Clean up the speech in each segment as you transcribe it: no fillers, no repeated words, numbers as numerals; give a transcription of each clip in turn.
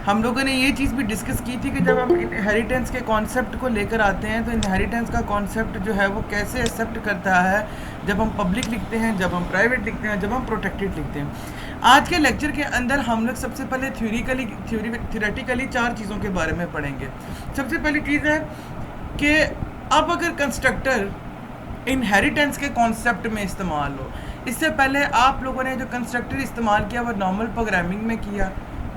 हम लोगों ने ये चीज़ भी डिस्कस की थी कि जब हम इनहेरिटेंस के कॉन्सेप्ट को लेकर आते हैं तो इनहेरिटेंस का कॉन्सेप्ट जो है वो कैसे एक्सेप्ट करता है जब हम पब्लिक लिखते हैं, जब हम प्राइवेट लिखते हैं, जब हम प्रोटेक्टेड लिखते हैं। आज के लेक्चर के अंदर हम लोग सबसे पहले थ्योरेटिकली 4 चीज़ों के बारे में पढ़ेंगे। सबसे पहली चीज़ है कि अब अगर कंस्ट्रक्टर इनहेरिटेंस के कॉन्सेप्ट में इस्तेमाल हो, इससे पहले आप लोगों ने जो कंस्ट्रक्टर इस्तेमाल किया वो नॉर्मल प्रोग्रामिंग में किया,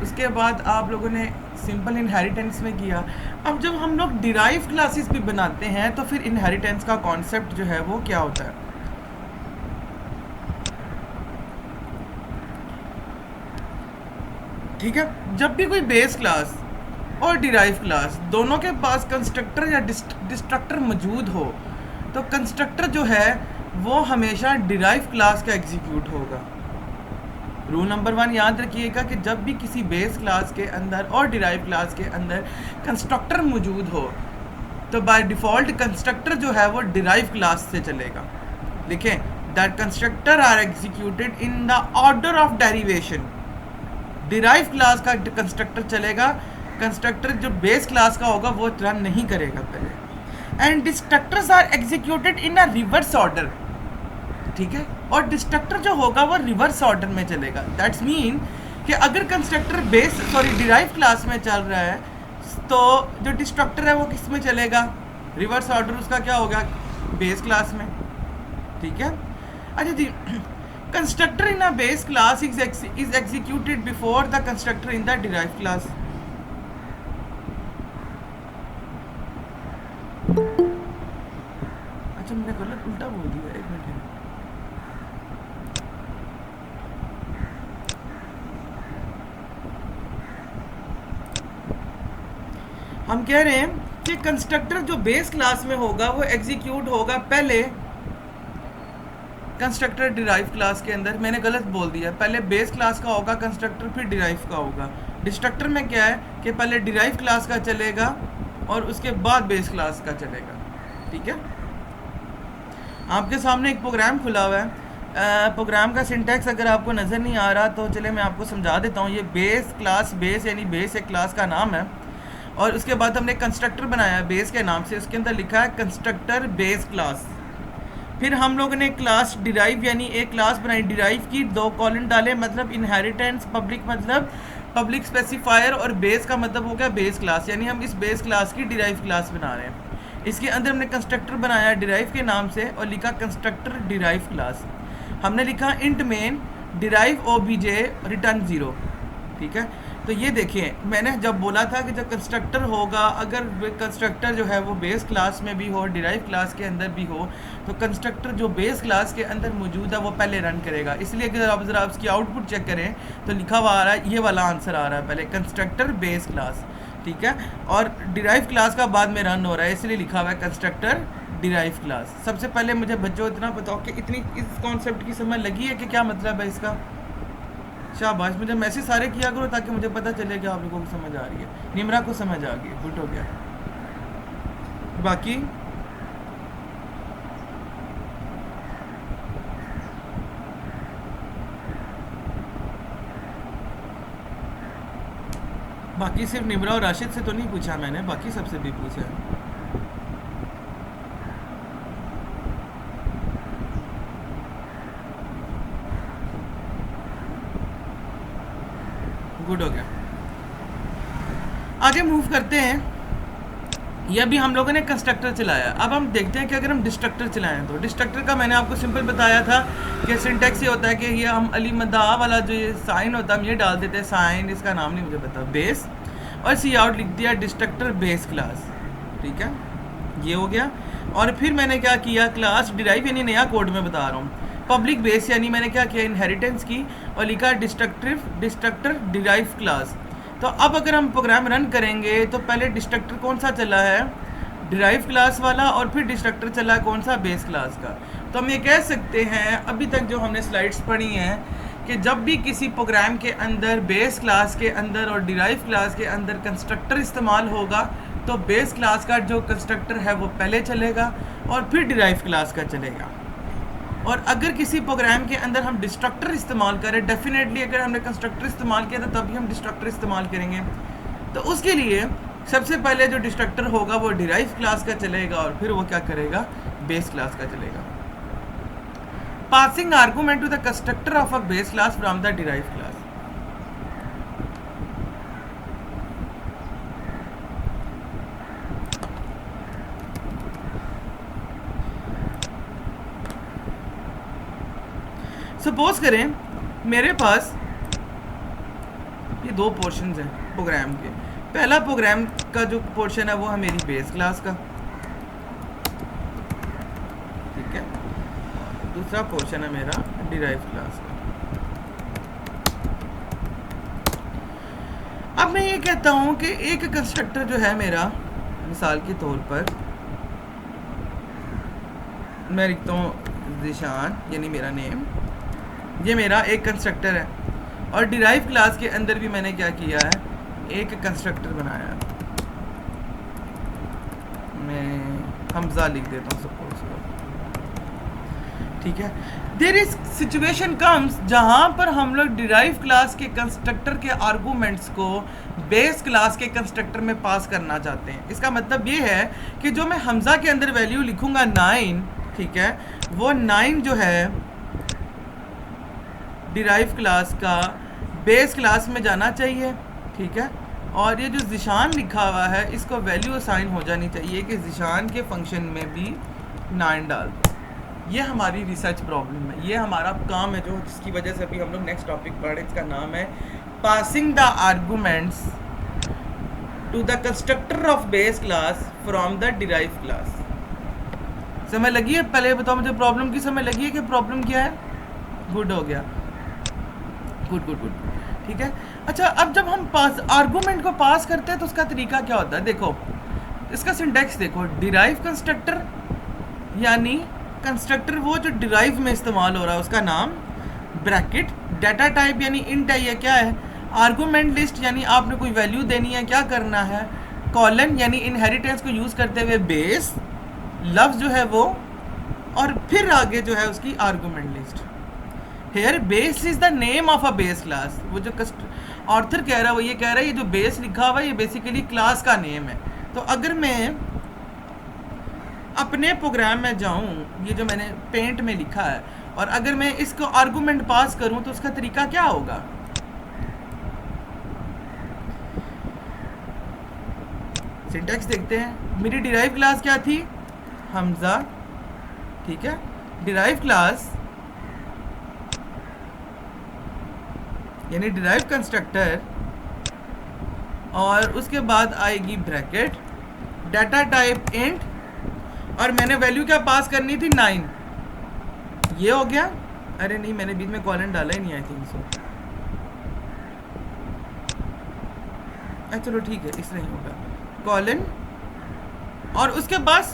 उसके बाद आप लोगों ने सिंपल इनहेरिटेंस में किया। अब जब हम लोग डिराइव क्लासेस भी बनाते हैं तो फिर इनहेरिटेंस का कॉन्सेप्ट जो है वो क्या होता है। ठीक है, जब भी कोई बेस क्लास और डिराइव क्लास दोनों के पास कंस्ट्रक्टर या डिस्ट्रक्टर मौजूद हो तो कंस्ट्रक्टर जो है वो हमेशा डिराइव क्लास का एग्जीक्यूट होगा। रूल नंबर 1 याद रखिएगा कि जब भी किसी बेस क्लास के अंदर और डिराइव क्लास के अंदर कंस्ट्रक्टर मौजूद हो तो बाय डिफ़ॉल्ट कंस्ट्रक्टर जो है वो डिराइव क्लास से चलेगा। देखें, that constructor are executed in the order of derivation. Derive class का कंस्ट्रक्टर चलेगा, कंस्ट्रक्टर जो बेस क्लास का होगा वो रन नहीं करेगा पहले। And destructors are executed in a reverse order. ठीक है, और डिस्ट्रक्टर जो होगा वो रिवर्स ऑर्डर में चलेगा। दैट्स मीन कि अगर कंस्ट्रक्टर डिराइव क्लास में चल रहा है तो जो डिस्ट्रक्टर है वो किस में चलेगा, रिवर्स ऑर्डर उसका क्या होगा, बेस क्लास में। ठीक है, अच्छा जी, constructor in a base class is executed before the constructor in the derive class. अच्छा, मैंने गलत उल्टा बोल दिया, एक मिनट। हम कह रहे हैं कि कंस्ट्रक्टर जो बेस क्लास में होगा वो एग्जीक्यूट होगा पहले कंस्ट्रक्टर डिराइव क्लास के अंदर। मैंने गलत बोल दिया, पहले बेस क्लास का होगा कंस्ट्रक्टर, फिर डिराइव का होगा। डिस्ट्रक्टर में क्या है कि पहले डिराइव क्लास का चलेगा और उसके बाद बेस क्लास का चलेगा। ठीक है, आपके सामने एक प्रोग्राम खुला हुआ है। प्रोग्राम का सिंटैक्स अगर आपको नज़र नहीं आ रहा तो चले मैं आपको समझा देता हूँ। ये बेस क्लास, बेस यानी बेस एक क्लास का नाम है और उसके बाद हमने कंस्ट्रक्टर बनाया है बेस के नाम से, उसके अंदर लिखा है कंस्ट्रक्टर बेस क्लास। फिर हम लोगों ने क्लास डिराइव यानी एक क्लास बनाई, डिराइव की 2 कॉलन डाले, मतलब इनहेरिटेंस, पब्लिक मतलब पब्लिक स्पेसिफायर, और बेस का मतलब हो गया बेस क्लास, यानी हम इस बेस क्लास की डिराइव क्लास बना रहे हैं। इसके अंदर हमने कंस्ट्रक्टर बनाया डिराइव के नाम से और लिखा कंस्ट्रक्टर डिराइव क्लास। हमने लिखा int main derive OBJ return 0। ठीक है, तो ये देखिए, मैंने जब बोला था कि जब कंस्ट्रक्टर होगा, अगर कंस्ट्रक्टर जो है वो बेस क्लास में भी हो, डिराइव क्लास के अंदर भी हो, तो कंस्ट्रक्टर जो बेस क्लास के अंदर मौजूद है वो पहले रन करेगा। इसलिए अगर आप ज़रा उसकी आउटपुट चेक करें तो लिखा हुआ आ रहा है, ये वाला आंसर आ रहा है पहले, कंस्ट्रक्टर बेस क्लास। ठीक है, और डिराइव क्लास का बाद में रन हो रहा है, इसलिए लिखा हुआ है कंस्ट्रक्टर डिराइव क्लास। सबसे पहले मुझे बच्चों इतना बताओ कि इतनी इस कॉन्सेप्ट की समझ लगी है कि क्या मतलब है इसका। शाबाश, मुझे मैसेज सारे किया करो ताकि मुझे पता चले कि आप लोगों को समझ आ रही है। निमरा को समझ आ गई, गुड हो गया। बाकी सिर्फ निमरा और राशिद से तो नहीं पूछा मैंने, बाकी सबसे भी पूछा है। गुड हो गया, आगे मूव करते हैं। ये भी हम लोगों ने कंस्ट्रक्टर चलाया। अब हम देखते हैं कि अगर हम डिस्ट्रक्टर चलाएं तो डिस्ट्रक्टर का मैंने आपको सिंपल बताया था कि सिंटैक्स ये होता है कि ये हम अली मदा वाला जो ये साइन होता है हम ये डाल देते हैं, साइन, इसका नाम नहीं मुझे पता, बेस, और सी आउट लिख दिया डिस्ट्रक्टर बेस क्लास। ठीक है, ये हो गया। और फिर मैंने क्या किया, क्लास डिराइव यानी नया कोड में बता रहा हूँ, पब्लिक बेस यानी मैंने क्या किया, इनहेरिटेंस की और लिखा डिस्ट्रक्टर डिराइव क्लास। तो अब अगर हम प्रोग्राम रन करेंगे तो पहले डिस्ट्रक्टर कौन सा चला है, डिराइव क्लास वाला, और फिर डिस्ट्रक्टर चला है कौन सा, बेस क्लास का। तो हम ये कह सकते हैं अभी तक जो हमने स्लाइड्स पढ़ी हैं कि जब भी किसी प्रोग्राम के अंदर बेस क्लास के अंदर और डिराइव क्लास के अंदर कंस्ट्रक्टर इस्तेमाल होगा तो बेस क्लास का जो कंस्ट्रक्टर है वो पहले चलेगा और फिर डिराइव क्लास का चलेगा। और अगर किसी प्रोग्राम के अंदर हम डिस्ट्रक्टर इस्तेमाल करें, डेफिनेटली अगर हमने कंस्ट्रक्टर इस्तेमाल किया तो तभी हम डिस्ट्रक्टर इस्तेमाल करेंगे। तो उसके लिए सबसे पहले जो डिस्ट्रक्टर होगा वो डिराइव क्लास का चलेगा और फिर वो क्या करेगा, बेस क्लास का चलेगा। Passing argument to the constructor of a base class from the derive class. Suppose करें मेरे पास ये दो पोर्शंस हैं प्रोग्राम के। पहला प्रोग्राम का जो पोर्शन है वो है मेरी बेस क्लास का, ठीक है। दूसरा पोर्शन है मेरा डिराइव क्लास का। अब मैं ये कहता हूं कि एक कंस्ट्रक्टर जो है मेरा, मिसाल के तौर पर मैं लिखता हूँ ज़ीशान, यानी मेरा नेम, ये मेरा एक कंस्ट्रक्टर है। और डिराइव क्लास के अंदर भी मैंने क्या किया है, एक कंस्ट्रक्टर बनाया है। मैं हमजा लिख देता हूँ सपोज को, ठीक है। देयर इज सिचुएशन कम्स जहाँ पर हम लोग डिराइव क्लास के कंस्ट्रक्टर के आर्गूमेंट्स को बेस क्लास के कंस्ट्रक्टर में पास करना चाहते हैं। इसका मतलब ये है कि जो मैं हमजा के अंदर वैल्यू लिखूंगा 9, ठीक है, वो 9 जो है डिराइव क्लास का बेस क्लास में जाना चाहिए, ठीक है। और ये जो ज़ीशान लिखा हुआ है इसको वैल्यू असाइन हो जानी चाहिए कि ज़ीशान के फंक्शन में भी 9 डाल दो। ये हमारी रिसर्च प्रॉब्लम है, ये हमारा काम है जो जिसकी वजह से अभी हम लोग नेक्स्ट टॉपिक पढ़ रहे हैं। इसका नाम है passing the arguments to the constructor of base class from the derive class. समय लगी है? पहले बताओ मुझे प्रॉब्लम की समय लगी है कि प्रॉब्लम क्या है? गुड हो गया, गुड गुड गुड, ठीक है। अच्छा, अब जब हम पास आर्गूमेंट को पास करते हैं तो उसका तरीका क्या होता है? देखो इसका सिंटैक्स देखो, डिराइव कंस्ट्रक्टर यानी कंस्ट्रक्टर वो जो डिराइव में इस्तेमाल हो रहा है उसका नाम, ब्रैकेट, डाटा टाइप यानी इंट है, ये क्या है, आर्गूमेंट लिस्ट यानी आपने कोई वैल्यू देनी है, क्या करना है, कॉलन यानी इनहेरिटेंस को यूज़ करते हुए बेस, लफ्ज़ जो है वो, और फिर आगे जो है उसकी argument list. Here base is the name of a base class. वो जो ऑथर कह रहा है वो ये कह रहा है ये जो बेस लिखा हुआ है ये बेसिकली क्लास का नेम है। तो अगर मैं अपने प्रोग्राम में जाऊं, ये जो मैंने पेंट में लिखा है, और अगर मैं इसको आर्गूमेंट पास करूं तो उसका तरीका क्या होगा? सिंटैक्स देखते हैं। मेरी डिराइव क्लास क्या थी? हमजा, ठीक है। डिराइव क्लास यानी डिराइव कंस्ट्रक्टर, और उसके बाद आएगी ब्रैकेट, डाटा टाइप इंट, और मैंने वैल्यू क्या पास करनी थी? 9। ये हो गया। अरे नहीं, मैंने बीच में कॉलन डाला ही नहीं, आई थिंक सो। चलो ठीक है, इसलिए ही होगा कॉलन। और उसके बाद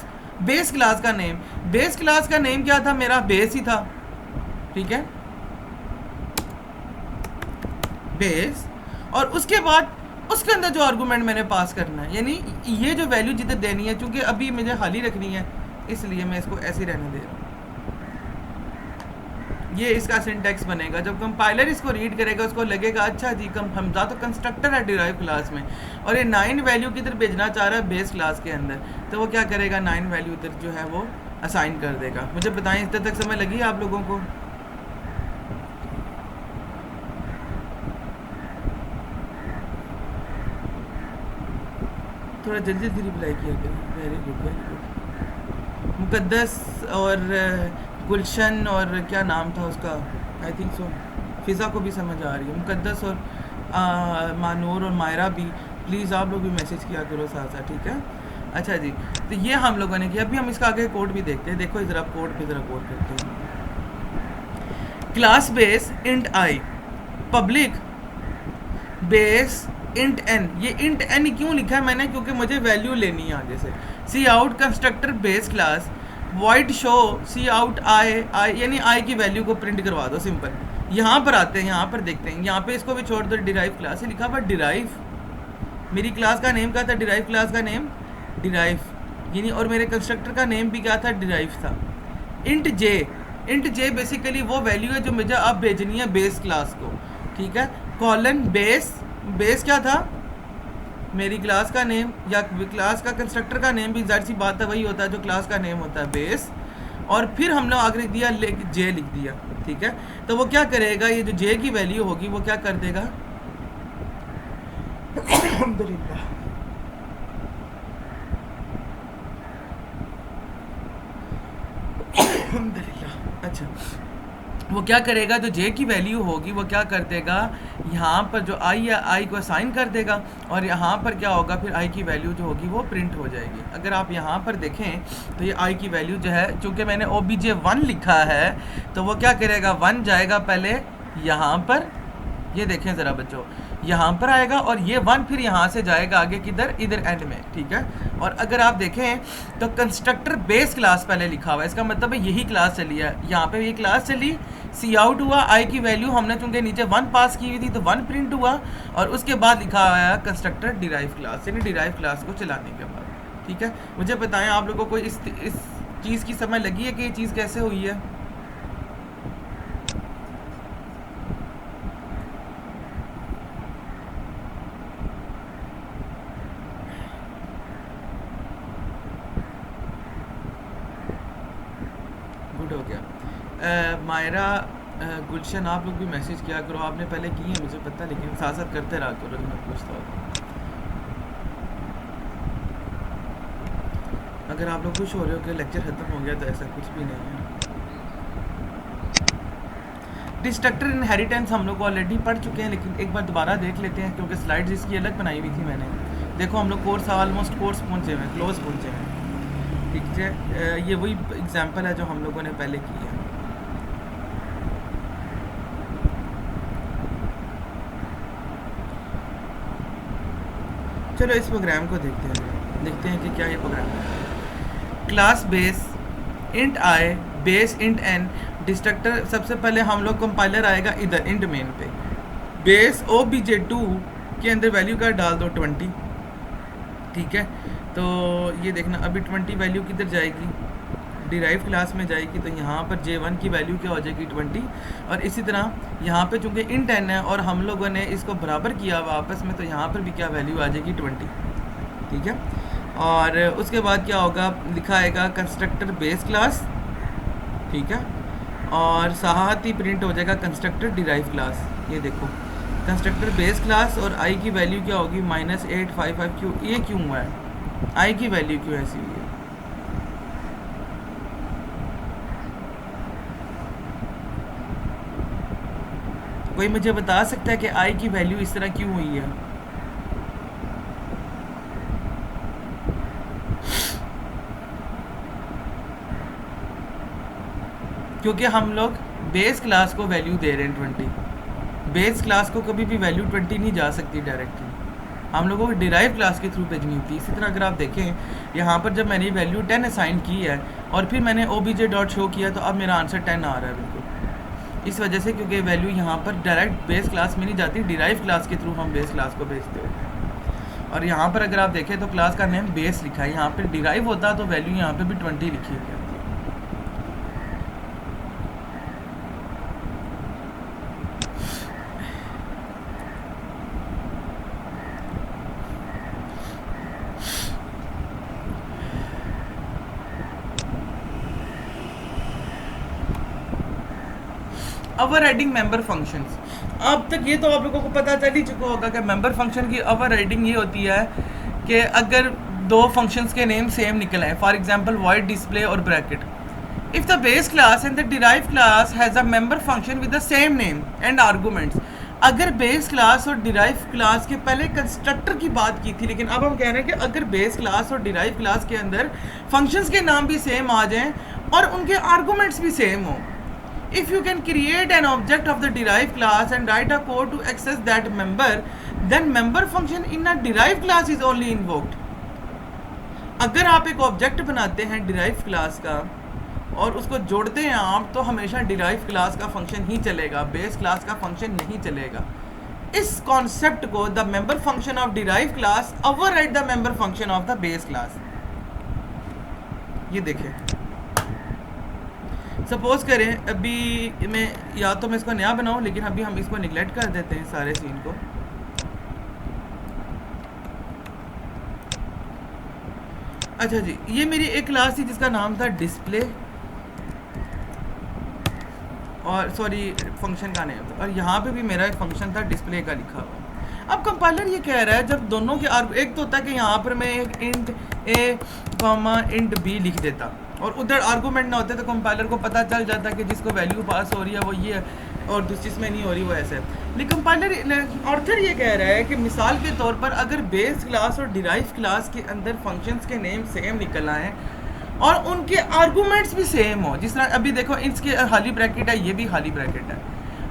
बेस क्लास का नेम, बेस क्लास का नेम क्या था? मेरा बेस ही था, ठीक है, बेस। और उसके बाद उसके अंदर जो आर्गूमेंट मैंने पास करना है, यानी ये जो वैल्यू जितने देनी है, चूंकि अभी मुझे खाली रखनी है इसलिए मैं इसको ऐसे ही रहने दे रहा हूँ। ये इसका सिंटैक्स बनेगा। जब कंपाइलर इसको रीड करेगा उसको लगेगा अच्छा जी हमजा तो कंस्ट्रक्टर है डिराइव क्लास में, और ये 9 वैल्यू की तरफ भेजना चाह रहा है बेस क्लास के अंदर, तो वो क्या करेगा? 9 वैल्यू इधर जो है वो असाइन कर देगा। मुझे बताएं इतने तक समय लगी आप लोगों को? थोड़ा जल्दी जल्दी रिप्लाई किया करें। Very good, very good. Muqaddas और गुलशन और क्या नाम था उसका, आई थिंक सो, फ़िज़ा को भी समझ आ रही है। मुकद्दस और मानूर और मायरा भी, प्लीज़ आप लोग भी मैसेज किया करो साथ साथ, ठीक है। अच्छा जी, तो ये हम लोगों ने किया। अभी हम इसका आगे कोड भी देखते हैं। देखो ज़रा कोड पे ज़रा गौर करते हैं। क्लास बेस इंट आई, पब्लिक बेस इंट एन। ये इंट एन क्यों लिखा है मैंने? क्योंकि मुझे वैल्यू लेनी है आगे से। Cout constructor base class void show cout I, यानी आई की वैल्यू को प्रिंट करवा दो, सिंपल। यहाँ पर आते हैं, यहाँ पर देखते हैं, यहाँ पे इसको भी छोड़ दो। डिराइव क्लास है लिखा हुआ, डिराइव। मेरी क्लास का नेम क्या था? डिराइव क्लास का नेम डिराइव, यानी, और मेरे कंस्ट्रक्टर का नेम भी क्या था? डिराइव था। इंट जे, इंट जे बेसिकली वो वैल्यू है जो मुझे अब भेजनी है बेस क्लास को, ठीक है। कॉलन बेस, बेस क्या था? मेरी क्लास का नेम या क्लास का कंस्ट्रक्टर का नेम भी जाहिर सी बात है वही होता है जो क्लास का नेम होता है बेस, और फिर हमने आगे लिख दिया जे लिख दिया, ठीक है। तो वो क्या करेगा, ये जो जे की वैल्यू होगी वो क्या कर देगा, अल्हम्दुलिल्लाह, अल्हम्दुलिल्लाह, अच्छा, वो क्या करेगा, जो जे की वैल्यू होगी वो क्या कर देगा, यहाँ पर जो आई है आई को असाइन कर देगा, और यहाँ पर क्या होगा, फिर आई की वैल्यू जो होगी वो प्रिंट हो जाएगी। अगर आप यहाँ पर देखें तो ये आई की वैल्यू जो है, चूँकि मैंने obj1 लिखा है तो वो क्या करेगा, 1 जाएगा पहले यहाँ पर, ये देखें ज़रा बच्चों, यहाँ पर आएगा, और ये 1 फिर यहाँ से जाएगा आगे किधर, इधर एंड में, ठीक है। और अगर आप देखें तो कंस्ट्रक्टर बेस क्लास पहले लिखा हुआ है, इसका मतलब है यही क्लास चली है, यहाँ पे ये क्लास चली, सी आउट हुआ, आई की वैल्यू हमने चूँकि नीचे 1 पास की हुई थी तो 1 प्रिंट हुआ, और उसके बाद लिखा हुआ है कंस्ट्रक्टर डिराइव क्लास, यानी डिराइव क्लास को चलाने के बाद, ठीक है। मुझे बताएं आप लोगों को इस चीज़ की समझ लगी है कि ये चीज़ कैसे हुई है। गुड हो गया। मायरा, गुलशन, आप लोग भी मैसेज किया करो, आपने पहले की है मुझे पता, लेकिन साथ साथ करते रहा करो जो मैं पूछता हूँ। अगर आप लोग खुश हो रहे हो कि लेक्चर ख़त्म हो गया तो ऐसा कुछ भी नहीं है। डिस्ट्रक्टर इनहेरिटेंस हम लोग ऑलरेडी पढ़ चुके हैं, लेकिन एक बार दोबारा देख लेते हैं क्योंकि स्लाइड्स इसकी अलग बनाई हुई थी मैंने। देखो हम लोग कोर्स ऑलमोस्ट कोर्स पहुँचे हुए हैं, क्लोज पहुँचे हैं, ठीक है। ये वही एग्जांपल है जो हम लोगों ने पहले की है। चलो इस प्रोग्राम को देखते हैं कि क्या ये प्रोग्राम है। क्लास बेस इंट आई बेस इंट एन डिस्ट्रक्टर, सबसे पहले हम लोग कंपाइलर आएगा इधर इंट मेन पे, बेस obj2 के अंदर वैल्यू का डाल दो 20, ठीक है। तो ये देखना अभी 20 वैल्यू किधर जाएगी, डिराइव क्लास में जाएगी, तो यहाँ पर J1 की वैल्यू क्या हो जाएगी 20, और इसी तरह यहाँ पे चूँकि इंट n है और हम लोगों ने इसको बराबर किया हुआ आपस में, तो यहाँ पर भी क्या वैल्यू आ जाएगी 20, ठीक है। और उसके बाद क्या होगा, लिखा आएगा कंस्ट्रक्टर बेस क्लास, ठीक है, और साथ ही प्रिंट हो जाएगा कंस्ट्रक्टर डिराइव क्लास। ये देखो कंस्ट्रक्टर बेस क्लास, और आई की वैल्यू क्या होगी -855, क्यों ये क्यों हुआ है, आई की वैल्यू क्यों ऐसी हुई है। कोई मुझे बता सकता है कि आई की वैल्यू इस तरह क्यों हुई है। क्योंकि हम लोग बेस क्लास को वैल्यू दे रहे हैं 20, बेस क्लास को कभी भी वैल्यू 20 नहीं जा सकती डायरेक्टली, हम लोगों को डिराइव क्लास के थ्रू भेजनी होती है। इसी तरह अगर आप देखें यहाँ पर जब मैंने वैल्यू 10 असाइन की है और फिर मैंने obj डॉट शो किया, तो अब मेरा आंसर 10 आ रहा है बिल्कुल, इस वजह से क्योंकि वैल्यू यहाँ पर डायरेक्ट बेस क्लास में नहीं जाती, डिराइव क्लास के थ्रू हम बेस क्लास को भेजते हैं। और यहाँ पर अगर आप देखें तो क्लास का नेम बेस लिखा है, यहाँ पर डिराइव होता तो वैल्यू यहाँ पर भी 20 लिखी हुई है। ओवरराइडिंग मेंबर फंक्शंस, अब तक ये तो आप लोगों को पता चल ही चुका होगा कि मेंबर फंक्शन की ओवरराइडिंग ये होती है कि अगर दो फंक्शंस के नेम सेम निकल आए, फॉर एग्जांपल वॉइड डिस्प्ले और bracket, if the base class and the derive class has a member function with the same name and arguments. अगर बेस क्लास और डिराइव क्लास के पहले कंस्ट्रक्टर की बात की थी, लेकिन अब हम कह रहे हैं कि अगर बेस क्लास और डिराइव क्लास के अंदर फंक्शंस के नाम भी सेम आ जाएं और उनके आर्गूमेंट्स भी सेम हों, if you can create an object of the derived class and write a code to access that member, then member function in a derived class is only invoked. अगर आप एक object बनाते हैं derive class का और उसको जोड़ते हैं आप, तो हमेशा डिराइव क्लास का फंक्शन ही चलेगा, बेस क्लास का फंक्शन नहीं चलेगा। इस कॉन्सेप्ट को the member function of derive class override the member function of the base class. ये देखें, सपोज करें अभी मैं या तो मैं इसको नया बनाऊं, लेकिन अभी हम इसको निगलेक्ट कर देते हैं सारे सीन को। अच्छा जी, ये मेरी एक क्लास थी जिसका नाम था डिस्प्ले, और सॉरी फंक्शन का नेम था, और यहाँ पे भी मेरा एक फंक्शन था डिस्प्ले का लिखा हुआ। अब कंपाइलर ये कह रहा है जब दोनों के एक तो होता है कि यहाँ पर मैं एक इंट ए कॉमा इंट बी लिख देता और उधर आर्गूमेंट ना होते तो कंपाइलर को पता चल जाता कि जिसको वैल्यू पास हो रही है वो ये है और दूसरी में नहीं हो रही वो ऐसे है। लेकिन कंपाइलर ऑर्थर ये कह रहा है कि मिसाल के तौर पर अगर बेस क्लास और डिराइव क्लास के अंदर फंक्शंस के नेम सेम निकल आए और उनके आर्गूमेंट्स भी सेम हो, जिस तरह अभी देखो इसके खाली ब्रैकेट है, ये भी खाली ब्रैकेट है,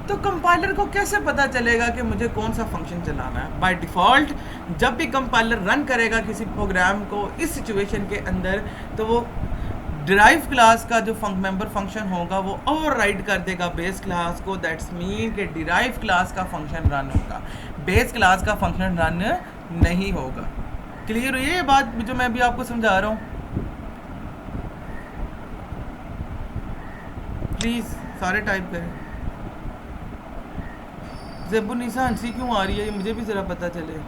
तो कंपाइलर को कैसे पता चलेगा कि मुझे कौन सा फंक्शन चलाना है? बाय डिफ़ॉल्ट जब भी कंपाइलर रन करेगा किसी प्रोग्राम को इस सिचुएशन के अंदर, तो वो डिराइव क्लास का जो मेंबर फंक्शन होगा वो ओवरराइड कर देगा बेस क्लास को। दैट्स मीन कि डिराइव क्लास का फंक्शन रन होगा, बेस क्लास का फंक्शन रन नहीं होगा। क्लियर हुई ये बात जो मैं भी आपको समझा रहा हूँ? प्लीज़ सारे टाइप करें। ज़ेबुनिसा हंसी क्यों आ रही है, ये मुझे भी ज़रा पता चले।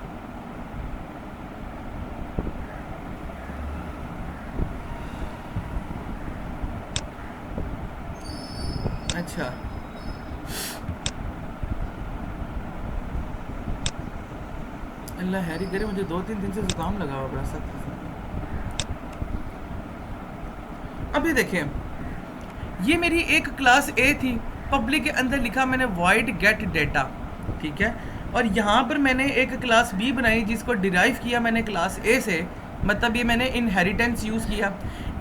अच्छा, अल्लाह हैरी करे, मुझे 2-3 दिन से जुकाम लगा हुआ बड़ा सख्त। अभी देखें, ये मेरी एक क्लास ए थी, पब्लिक के अंदर लिखा मैंने वॉइड गेट डेटा, ठीक है, और यहाँ पर मैंने एक क्लास बी बनाई जिसको डिराइव किया मैंने क्लास ए से, मतलब ये मैंने इनहेरिटेंस यूज़ किया।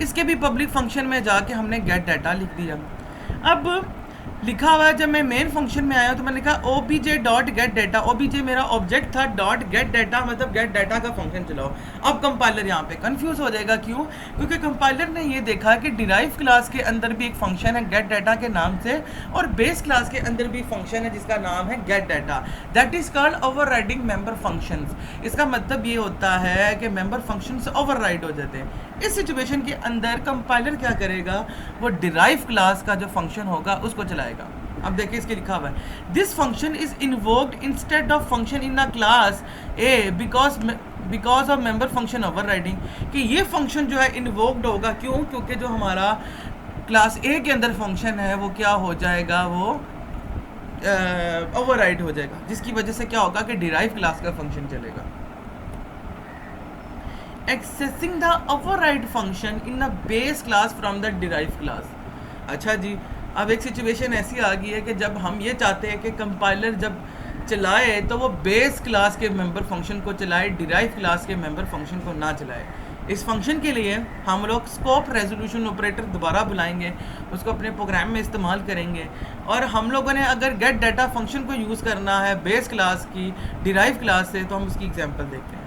इसके भी पब्लिक फंक्शन में जाके हमने गेट डाटा लिख दिया। अब लिखा हुआ है, जब मैं मेन फंक्शन में आया तो मैंने लिखा obj dot gate data. obj मेरा ऑब्जेक्ट था, डॉट गेट डाटा मतलब गेट डाटा का फंक्शन चलाओ। अब कंपाइलर यहाँ पे कंफ्यूज हो जाएगा, क्यों? क्योंकि कंपाइलर ने ये देखा कि डिराइव क्लास के अंदर भी एक फंक्शन है गेट डाटा के नाम से, और बेस क्लास के अंदर भी फंक्शन है जिसका नाम है gate data. That is called overriding member functions. इसका मतलब ये होता है कि मेंबर फंक्शंस ओवरराइड हो जाते हैं। इस सिचुएशन के अंदर कंपाइलर क्या करेगा, वो डिराइव क्लास का जो फंक्शन होगा उसको चलाएगा। अब देखिए इसके लिखा हुआ है, this function is invoked instead of function in a class A because of member function overriding. कि ये फंक्शन जो है इन्वोक्ड होगा, क्यों? क्योंकि जो हमारा क्लास ए के अंदर फंक्शन है वो क्या हो जाएगा, वो ओवरराइड हो जाएगा, जिसकी वजह से क्या होगा कि डिराइव क्लास का फंक्शन चलेगा। Accessing the override function in a base class from the derive class. अच्छा जी, अब एक सिचुएशन ऐसी आ गई है कि जब हम ये चाहते हैं कि कंपाइलर जब चलाए तो वो बेस क्लास के मेंबर फंक्शन को चलाए, डिराइव क्लास के मेंबर फंक्शन को ना चलाए। इस फंक्शन के लिए हम लोग स्कोप रेजोल्यूशन ऑपरेटर दोबारा बुलाएंगे, उसको अपने प्रोग्राम में इस्तेमाल करेंगे, और हम लोगों ने अगर गेट डाटा फंक्शन को यूज़ करना है बेस क्लास की डिराइव क्लास से, तो हम उसकी एग्जांपल देखते हैं।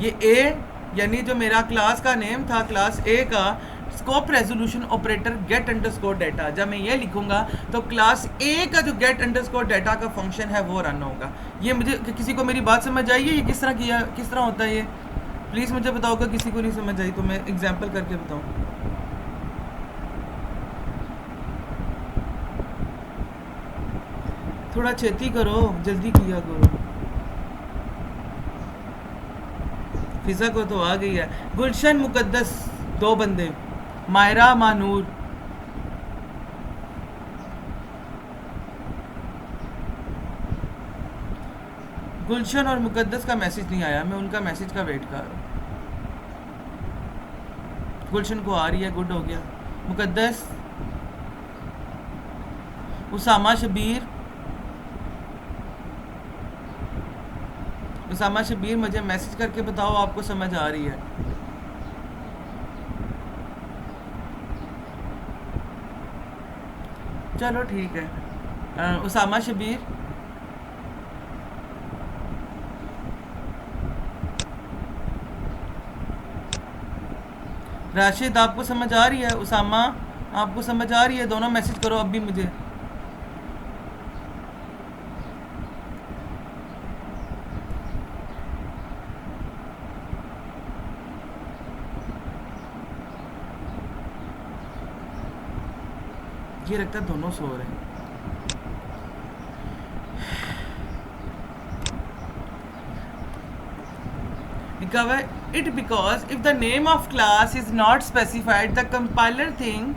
ये ए यानी जो मेरा क्लास का नेम था क्लास ए का scope resolution operator get underscore data, जब मैं ये लिखूंगा तो क्लास ए का जो गेट अंडरस्कोर डाटा का फंक्शन है वो रन होगा। ये मुझे किसी को मेरी बात समझ आई है? ये किस तरह किया, किस तरह होता है ये? प्लीज़ मुझे बताओगा, किसी को नहीं समझ आई तो मैं एग्जाम्पल करके बताऊँ। थोड़ा छेती करो, जल्दी किया करो। फिजा को तो आ गई है। गुलशन मुकद्दस 2 बंदे, मायरा मानूर। गुलशन और मुकद्दस का मैसेज नहीं आया, मैं उनका मैसेज का वेट कर रहा हूँ। गुलशन को आ रही है, गुड हो गया। मुकद्दस, उसामा शबीर, उसामा शबीर मुझे मैसेज करके बताओ आपको समझ आ रही है। चलो ठीक है। उसामा शबीर, राशिद आपको समझ आ रही है? उसामा आपको समझ आ रही है? दोनों मैसेज करो अब भी मुझे। ये लगता है दोनों सो रहे हैं। लिखा हुआ है it because if the name of class is not specified the compiler thing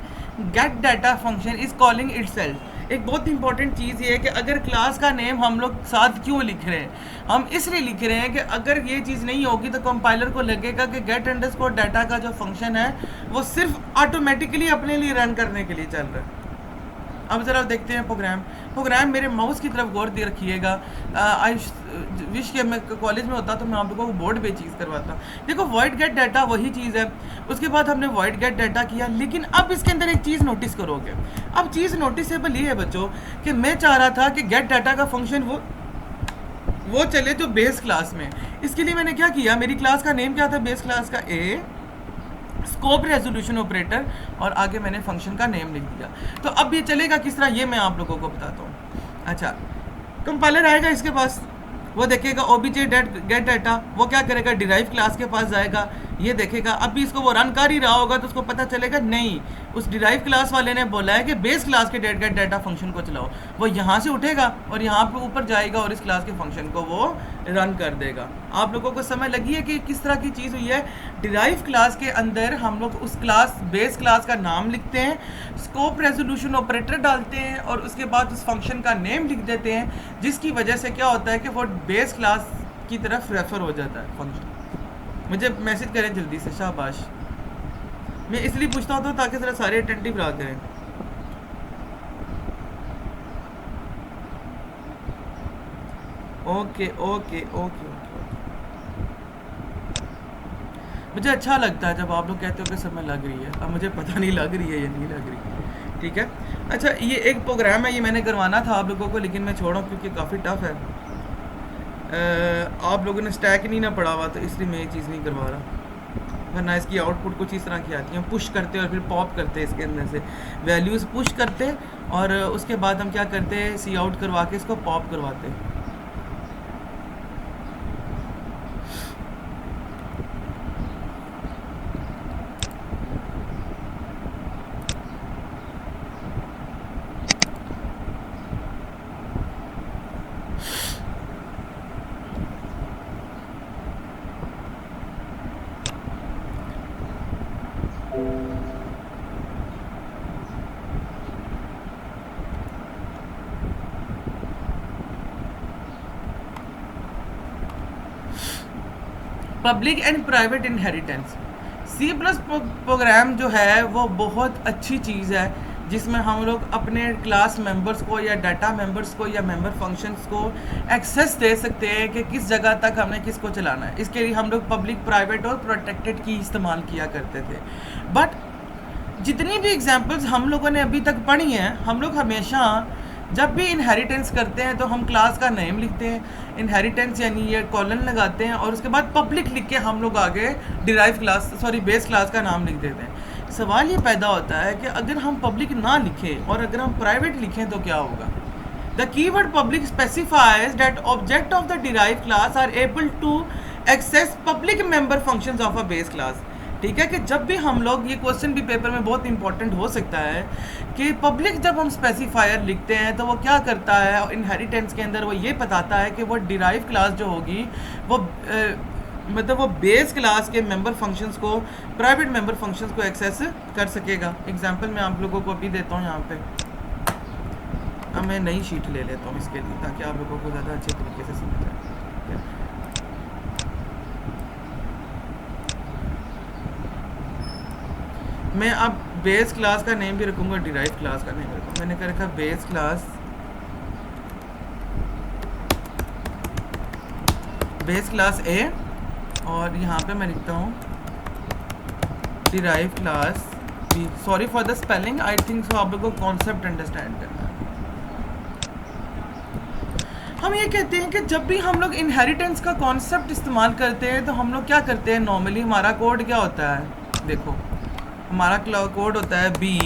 gate data function is calling itself. एक बहुत इंपॉर्टेंट चीज़ ये है कि अगर क्लास का नेम हम लोग साथ क्यों लिख रहे हैं, हम इसलिए लिख रहे हैं कि अगर ये चीज़ नहीं होगी तो कंपाइलर को लगेगा कि गेट अंडरस्कोर डाटा का जो फंक्शन है वो सिर्फ ऑटोमेटिकली अपने लिए रन करने के लिए चल रहा है। अब ज़रा देखते हैं प्रोग्राम मेरे माउस की तरफ गौर दे रखिएगा। आई विश कि मैं कॉलेज में होता तो मैं आप लोगों को बोर्ड पे चीज़ करवाता। देखो वॉइड गेट डाटा वही चीज़ है, उसके बाद हमने वॉइड गेट डाटा किया, लेकिन अब इसके अंदर एक चीज़ नोटिस करोगे। अब चीज़ नोटिसेबल ये है बच्चों कि मैं चाह रहा था कि गेट डाटा का फंक्शन वो चले जो बेस क्लास में। इसके लिए मैंने क्या किया, मेरी क्लास का नेम क्या था, बेस क्लास का ए स्कोप रेजोल्यूशन ऑपरेटर, और आगे मैंने फंक्शन का नेम लिख दिया। तो अब ये चलेगा किस तरह ये मैं आप लोगों को बताता हूँ। अच्छा, कंपाइलर आएगा इसके पास, वो देखेगा ओबीजे गेट डाटा, वो क्या करेगा डिराइव क्लास के पास जाएगा, ये देखेगा। अब भी इसको वो रन कर ही रहा होगा तो उसको पता चलेगा नहीं, उस डिराइव क्लास वाले ने बोला है कि बेस क्लास के गेट डाटा फंक्शन को चलाओ। वो यहाँ से उठेगा और यहाँ पे ऊपर जाएगा और इस क्लास के फंक्शन को वो रन कर देगा। आप लोगों को समझ लगी है कि किस तरह की चीज़ हुई है। डिराइव क्लास के अंदर हम लोग उस क्लास बेस क्लास का नाम लिखते हैं, स्कोप रेजोल्यूशन ऑपरेटर डालते हैं और उसके बाद उस फंक्शन का नेम लिख देते हैं, जिसकी वजह से क्या होता है कि वो बेस क्लास की तरफ रेफर हो जाता है फंक्शन। मुझे मैसेज करें जल्दी से, शाबाश। मैं इसलिए पूछता हूँ तो ताकि ज़रा सारे अटेंटिव रहा करें। Okay okay okay okay. मुझे अच्छा लगता है जब आप लोग कहते हो कि समय लग रही है। अब मुझे पता नहीं लग रही है या नहीं लग रही, ठीक है। अच्छा, ये एक प्रोग्राम है, ये मैंने करवाना था आप लोगों को, लेकिन मैं छोड़ा क्योंकि काफ़ी टफ है। आप लोगों ने स्टैक नहीं ना पढ़ा हुआ तो इसलिए मैं ये चीज़ नहीं करवा रहा, वरना इसकी आउटपुट कुछ इस तरह की आती है। हम पुश करते और फिर पॉप करते, इसके अंदर से वैल्यूज़ पुश करते और उसके बाद हम क्या करते, सी आउट करवा के इसको पॉप करवाते। Public and private inheritance. C plus program जो है वो बहुत अच्छी चीज़ है, जिसमें हम लोग अपने क्लास मेंबर्स को या डाटा मेंबर्स को या मेंबर फंक्शंस को एक्सेस दे सकते हैं कि किस जगह तक हमने किसको चलाना है। इसके लिए हम लोग पब्लिक, प्राइवेट और प्रोटेक्टेड की इस्तेमाल किया करते थे। बट जितनी भी एग्जांपल्स हम लोगों ने अभी तक पढ़ी हैं, हम लोग हमेशा जब भी इनहेरिटेंस करते हैं तो हम क्लास का नेम लिखते हैं, इनहेरिटेंस यानी ये कॉलन लगाते हैं और उसके बाद पब्लिक लिख के हम लोग आगे डिराइव क्लास बेस क्लास का नाम लिख देते हैं। सवाल ये पैदा होता है कि अगर हम पब्लिक ना लिखें और अगर हम प्राइवेट लिखें तो क्या होगा। The keyword public specifies that object of the derive class are able to access public member functions of a base class. ठीक है कि जब भी हम लोग, ये क्वेश्चन भी पेपर में बहुत इंपॉर्टेंट हो सकता है कि पब्लिक जब हम स्पेसिफायर लिखते हैं तो वो क्या करता है इनहेरिटेंस के अंदर, वो ये बताता है कि वो डिराइव क्लास जो होगी वो मतलब वो बेस क्लास के मेंबर फंक्शंस को, प्राइवेट मेंबर फंक्शंस को एक्सेस कर सकेगा। एग्जांपल मैं आप लोगों को अभी देता हूँ यहाँ पे। अब मैं नई शीट ले लेता हूँ इसके लिए ताकि आप लोगों को ज़्यादा अच्छे तरीके से समझ आए। मैं अब बेस क्लास का नेम भी रखूँगा, डिराइव क्लास का नेम रखूँगा। मैंने क्या रखा, बेस क्लास ए, और यहाँ पे मैं लिखता हूँ derive class B. Sorry for the spelling, I think so आप लोगों को कॉन्सेप्ट अंडरस्टैंड करना है। हम ये कहते हैं कि जब भी हम लोग इनहेरिटेंस का कॉन्सेप्ट इस्तेमाल करते हैं तो हम लोग क्या करते हैं, नॉर्मली हमारा कोड क्या होता है, देखो हमारा कोड होता है B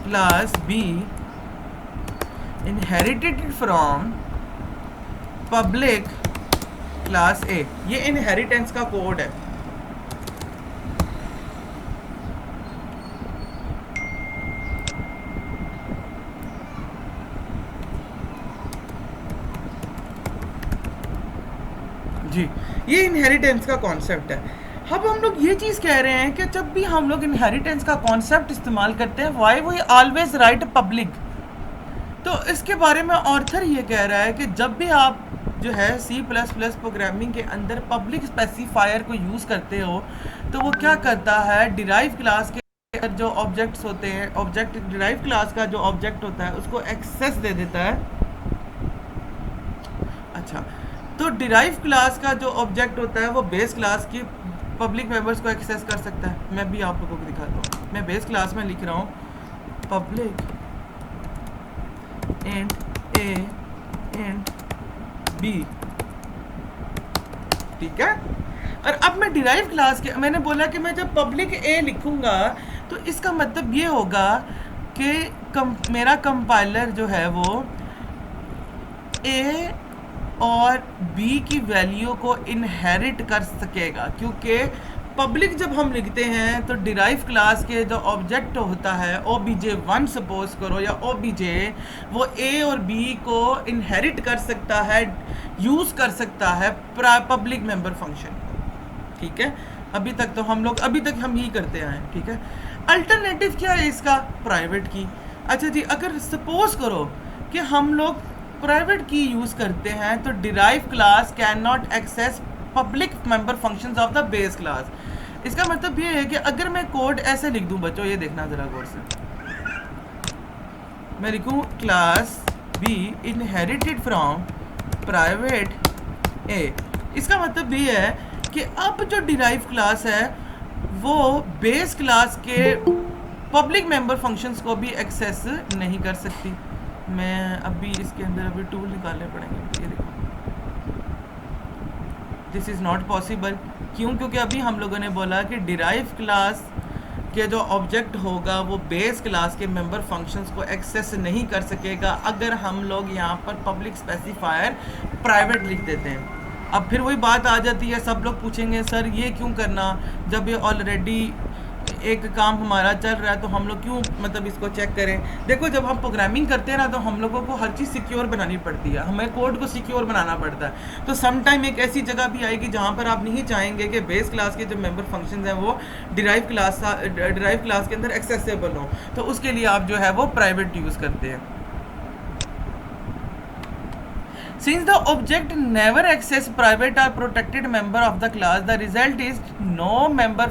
class B inherited from public class A. ये इनहेरिटेंस का कोड है। जी, ये इनहेरिटेंस का कॉन्सेप्ट है। अब हम लोग ये चीज़ कह रहे हैं कि जब भी हम लोग इनहेरिटेंस का कॉन्सेप्ट इस्तेमाल करते हैं, why we always write public. तो इसके बारे में ऑर्थर ये कह रहा है कि जब भी आप जो है सी प्लस प्लस प्रोग्रामिंग के अंदर पब्लिक स्पेसिफायर को यूज़ करते हो, तो वो क्या करता है, डिराइव क्लास के अंदर जो ऑब्जेक्ट्स होते हैं, ऑब्जेक्ट डिराइव क्लास का जो ऑब्जेक्ट होता है उसको एक्सेस दे देता है। अच्छा, तो डिराइव क्लास का जो ऑब्जेक्ट होता है वो बेस क्लास की पब्लिक मेंबर्स को एक्सेस कर सकता है। मैं भी आप लोगों को दिखाता हूँ। मैं बेस क्लास में लिख रहा हूँ public and A and B, ठीक है। और अब मैं डिराइव क्लास के, मैंने बोला कि मैं जब पब्लिक ए लिखूंगा तो इसका मतलब ये होगा कि मेरा कंपाइलर जो है वो ए और बी की वैल्यू को इनहेरिट कर सकेगा, क्योंकि पब्लिक जब हम लिखते हैं तो डिराइव क्लास के जो ऑब्जेक्ट होता है obj1 सपोज करो या obj, वो ए और बी को इनहेरिट कर सकता है, यूज़ कर सकता है पब्लिक मेंबर फंक्शन, ठीक है। अभी तक हम ही करते आए हैं, ठीक है। अल्टरनेटिव क्या है इसका, प्राइवेट की। अच्छा जी, अगर सपोज करो कि हम लोग प्राइवेट की यूज़ करते हैं तो derive class can not access public member functions of the base class. इसका मतलब ये है कि अगर मैं कोड ऐसे लिख दूं, बच्चों ये देखना ज़रा गौर से, मैं लिखूं class B inherited from private A. इसका मतलब ये है कि अब जो डिराइव क्लास है वो बेस क्लास के पब्लिक मेंबर फंक्शंस को भी एक्सेस नहीं कर सकती। मैं अभी इसके अंदर अभी टूल निकालने पड़ेंगे। ये देखो, दिस इज़ नॉट पॉसिबल। क्यों? क्योंकि अभी हम लोगों ने बोला कि डिराइव क्लास के जो ऑब्जेक्ट होगा वो बेस क्लास के मेंबर फंक्शंस को एक्सेस नहीं कर सकेगा अगर हम लोग यहाँ पर पब्लिक स्पेसिफायर प्राइवेट लिख देते हैं। अब फिर वही बात आ जाती है, सब लोग पूछेंगे सर ये क्यों करना, जब ये ऑलरेडी एक काम हमारा चल रहा है तो हम लोग क्यों मतलब इसको चेक करें। देखो, जब हम प्रोग्रामिंग करते हैं ना तो हम लोगों को हर चीज़ सिक्योर बनानी पड़ती है, हमें कोड को सिक्योर बनाना पड़ता है। तो सम टाइम एक ऐसी जगह भी आएगी जहाँ पर आप नहीं चाहेंगे कि बेस क्लास के जो मेंबर फंक्शंस हैं वो डिराइव क्लास के अंदर एक्सेसिबल हो, तो उसके लिए आप जो है वो प्राइवेट यूज़ करते हैं। Since the object never access private or protected member of the class, the result is no member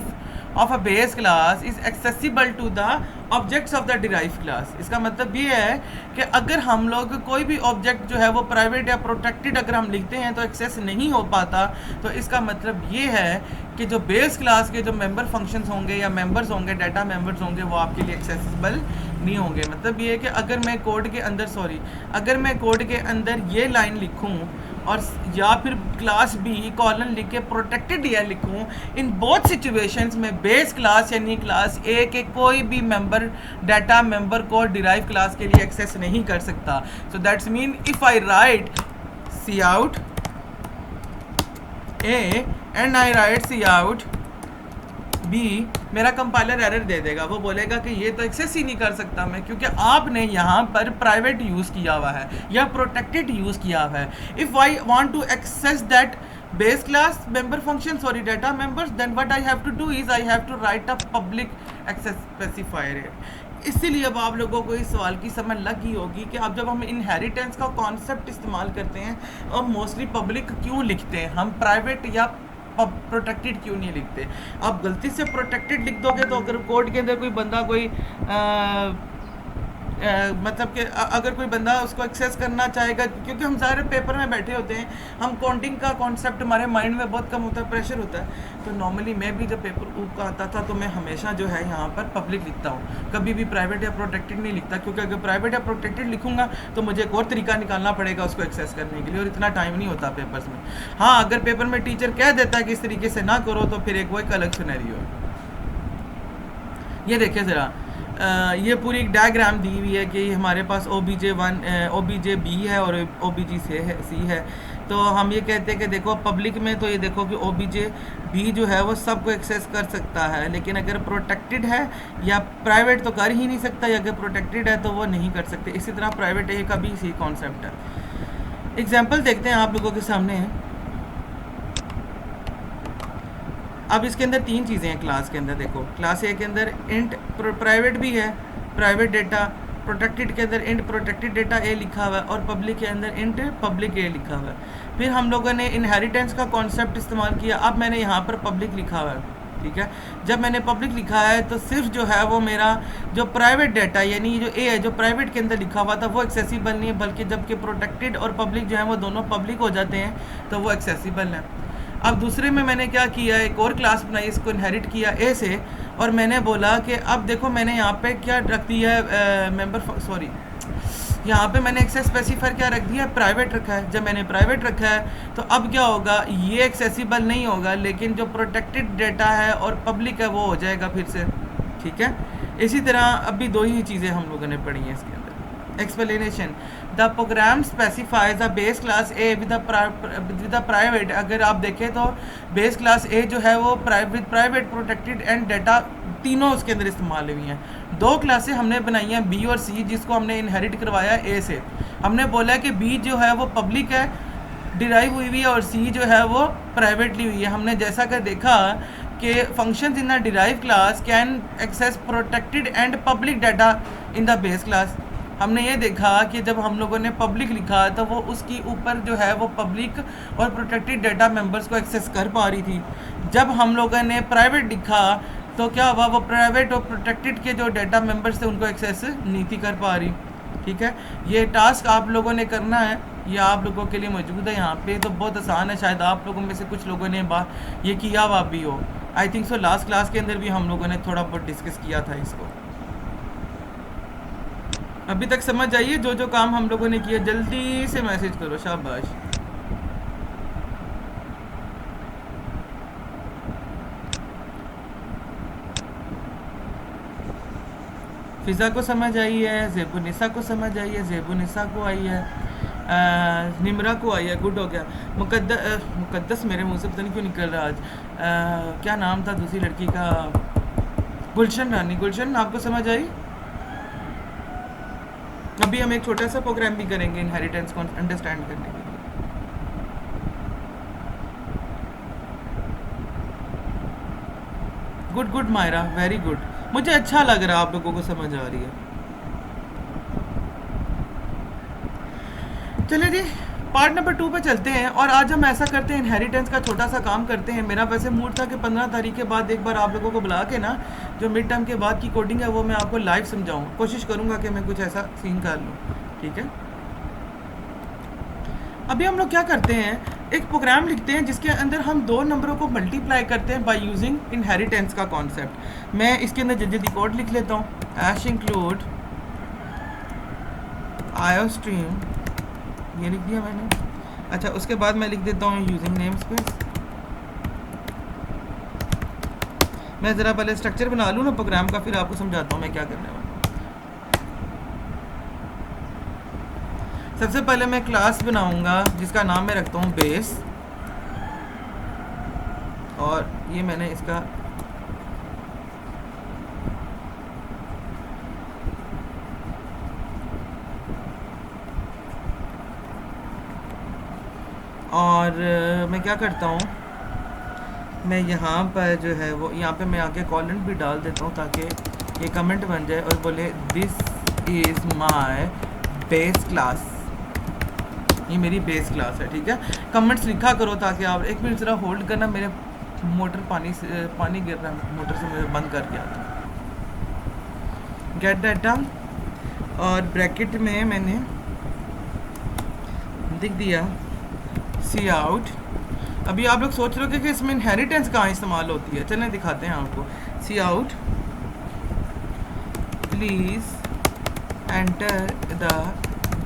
of a base class is accessible to the objects of the derive class. इसका मतलब ये है कि अगर हम लोग कोई भी ऑब्जेक्ट जो है वो प्राइवेट या प्रोटेक्टेड अगर हम लिखते हैं तो एक्सेस नहीं हो पाता, तो इसका मतलब ये है कि जो बेस क्लास के जो मेंबर फंक्शंस होंगे या मेंबर्स होंगे, डाटा मेंबर्स होंगे, वो आपके लिए एक्सेसिबल नहीं होंगे। मतलब ये है कि अगर मैं कोड के अंदर ये लाइन लिखूं और या फिर क्लास बी कॉलन लिख के प्रोटेक्टेड या लिखूं, इन बोथ सिचुएशंस में बेस क्लास यानी क्लास ए के कोई भी मेंबर डाटा मेंबर को डिराइव क्लास के लिए एक्सेस नहीं कर सकता। So that's mean if I write cout A and I write cout B, मेरा कंपाइलर एरर दे देगा, वो बोलेगा कि ये तो एक्सेस ही नहीं कर सकता मैं, क्योंकि आपने यहाँ पर प्राइवेट यूज़ किया हुआ है या प्रोटेक्टेड यूज़ किया हुआ है। If I want to access that base class member function sorry data members, then what I have to do is I have to write a public access specifier. इसीलिए अब आप लोगों को इस सवाल की समझ लगी होगी कि अब जब हम इनहेरिटेंस का कॉन्सेप्ट इस्तेमाल करते हैं और मोस्टली पब्लिक क्यों लिखते हैं, हम प्राइवेट या प्रोटेक्टेड क्यों नहीं लिखते। आप गलती से प्रोटेक्टेड लिख दोगे तो अगर कोड के अंदर कोई बंदा कोई मतलब कि अगर कोई बंदा उसको एक्सेस करना चाहेगा, क्योंकि हम सारे पेपर में बैठे होते हैं, हम काउंटिंग का कॉन्सेप्ट हमारे माइंड में बहुत कम होता है, प्रेशर होता है। तो नॉर्मली मैं भी जब पेपर का आता था तो मैं हमेशा जो है यहाँ पर पब्लिक लिखता हूँ, कभी भी प्राइवेट या प्रोटेक्टेड नहीं लिखता, क्योंकि अगर प्राइवेट या प्रोटेक्टेड लिखूंगा तो मुझे एक और तरीका निकालना पड़ेगा उसको एक्सेस करने के लिए, और इतना टाइम नहीं होता पेपर्स में। हाँ, अगर पेपर में टीचर कह देता है कि इस तरीके से ना करो तो फिर एक अलग सिनेरियो है। ये देखिए ज़रा, ये पूरी एक डायग्राम दी हुई है कि हमारे पास OBJ1 OBJB है और OBJC है। तो हम ये कहते हैं कि देखो पब्लिक में तो ये देखो कि OBJB जो है वो सबको एक्सेस कर सकता है, लेकिन अगर प्रोटेक्टेड है या प्राइवेट तो कर ही नहीं सकता, या अगर प्रोटेक्टेड है तो वो नहीं कर सकते। इसी तरह प्राइवेट ए का भी इसी कॉन्सेप्ट है। एग्जाम्पल देखते हैं आप लोगों के सामने है। अब इसके अंदर तीन चीज़ें हैं क्लास के अंदर। देखो क्लास ए के अंदर इंट प्राइवेट भी है, प्राइवेट डेटा। प्रोटेक्टेड के अंदर इंट प्रोटेक्टेड डेटा ए लिखा हुआ है, और पब्लिक के अंदर इंट पब्लिक ए लिखा हुआ है। फिर हम लोगों ने इनहेरिटेंस का कॉन्सेप्ट इस्तेमाल किया। अब मैंने यहाँ पर पब्लिक लिखा हुआ है, ठीक है। जब मैंने पब्लिक लिखा है तो सिर्फ जो है वो मेरा जो प्राइवेट डाटा यानी जो ए है जो प्राइवेट के अंदर लिखा हुआ था वो एक्सेसिबल नहीं है, बल्कि जबकि प्रोटेक्टेड और पब्लिक जो है वो दोनों पब्लिक हो जाते हैं तो वो एक्सेसिबल है। अब दूसरे में मैंने क्या किया, एक और क्लास बनाई, इसको इनहेरिट किया ए से, और मैंने बोला कि अब देखो मैंने यहाँ पे क्या रख दिया है यहाँ पे मैंने एक्सेस स्पेसिफायर क्या रख दिया है, प्राइवेट रखा है। जब मैंने प्राइवेट रखा है तो अब क्या होगा, ये एक्सेसिबल नहीं होगा, लेकिन जो प्रोटेक्टेड डेटा है और पब्लिक है वो हो जाएगा फिर से, ठीक है। इसी तरह अभी दो ही चीज़ें हम लोगों ने पढ़ी हैं इसके अंदर। Explanation, the program specifies the base class A with the private. अगर आप देखें तो बेस क्लास ए जो है वो with private protected and data तीनों उसके अंदर इस्तेमाल हुई हैं। दो क्लासें हमने बनाई हैं बी और सी, जिसको हमने इनहेरिट करवाया ए से। हमने बोला कि बी जो है वो पब्लिक है, डिराइव हुई है, और सी जो है वो प्राइवेटली हुई है। हमने जैसा कि देखा कि functions in the derive class can access protected and public data in the base class. हमने ये देखा कि जब हम लोगों ने पब्लिक लिखा तो वो उसकी ऊपर जो है वो पब्लिक और प्रोटेक्टेड डाटा मेंबर्स को एक्सेस कर पा रही थी। जब हम लोगों ने प्राइवेट लिखा तो क्या हुआ, वो प्राइवेट और प्रोटेक्टेड के जो डाटा मेंबर्स थे उनको एक्सेस नहीं थी कर पा रही, ठीक है। ये टास्क आप लोगों ने करना है, ये आप लोगों के लिए मौजूद है यहाँ पे, तो बहुत आसान है। शायद आप लोगों में से कुछ लोगों ने ये किया हुआ भी हो। आई थिंक सो लास्ट क्लास के अंदर भी हम लोगों ने थोड़ा बहुत डिस्कस किया था इसको। अभी तक समझ आइए जो जो काम हम लोगों ने किया, जल्दी से मैसेज करो, शाबाश। फिज़ा को समझ आई है, ज़ेबुनिसा को समझ आई है, ज़ेबुनिसा को आई है, निमरा को आई है, गुड हो गया। मुकद्दस मेरे मुंह से पता नहीं क्यों निकल रहा आज। क्या नाम था दूसरी लड़की का, गुलशन रानी। गुलशन आपको समझ आई। अभी हम एक छोटा सा प्रोग्राम भी करेंगे इनहेरिटेंस को अंडरस्टैंड करने के लिए। Good good Myra, very good. मुझे अच्छा लग रहा है आप लोगों को समझ आ रही है। चलिए जी पार्ट नंबर 2 पे चलते हैं, और आज हम ऐसा करते हैं इनहेरिटेंस का छोटा सा काम करते हैं। मेरा वैसे मूड था कि 15 तारीख के बाद एक बार आप लोगों को बुला के ना जो मिड टर्म के बाद की कोडिंग है वो मैं आपको लाइव समझाऊँ। कोशिश करूँगा कि मैं कुछ ऐसा सीन कर लूँ, ठीक है। अभी हम लोग क्या करते हैं, एक प्रोग्राम लिखते हैं जिसके अंदर हम दो नंबरों को मल्टीप्लाई करते हैं बाय यूजिंग इनहेरिटेंस का कॉन्सेप्ट। मैं इसके अंदर जल्दी कोड लिख लेता हूँ, ऐश इंक्लूड आयोस्ट्रीम, ये लिख दिया मैंने। अच्छा उसके बाद मैं लिख देता हूँ यूजिंग नेम स्पेस। मैं ज़रा पहले स्ट्रक्चर बना लूँ ना प्रोग्राम का, फिर आपको समझाता हूँ मैं क्या करने वाला हूँ। सबसे पहले मैं क्लास बनाऊंगा जिसका नाम मैं रखता हूँ बेस, और ये मैंने इसका और मैं क्या करता हूँ, मैं यहाँ पर जो है वो यहाँ पे मैं आके कॉलन भी डाल देता हूँ ताकि ये कमेंट बन जाए और बोले this is my base class, ये मेरी बेस क्लास है, ठीक है। कमेंट्स लिखा करो ताकि आप एक मिनट ज़रा होल्ड करना, मेरे मोटर पानी गिर रहा है मोटर से, मुझे बंद करके आता हूँ। गेट डाटा और ब्रैकेट में मैंने लिख दिया सी आउट। अभी आप लोग सोच रहे हो कि इसमें इनहेरिटेंस कहाँ इस्तेमाल होती है, चलें दिखाते हैं आपको। Cout please enter the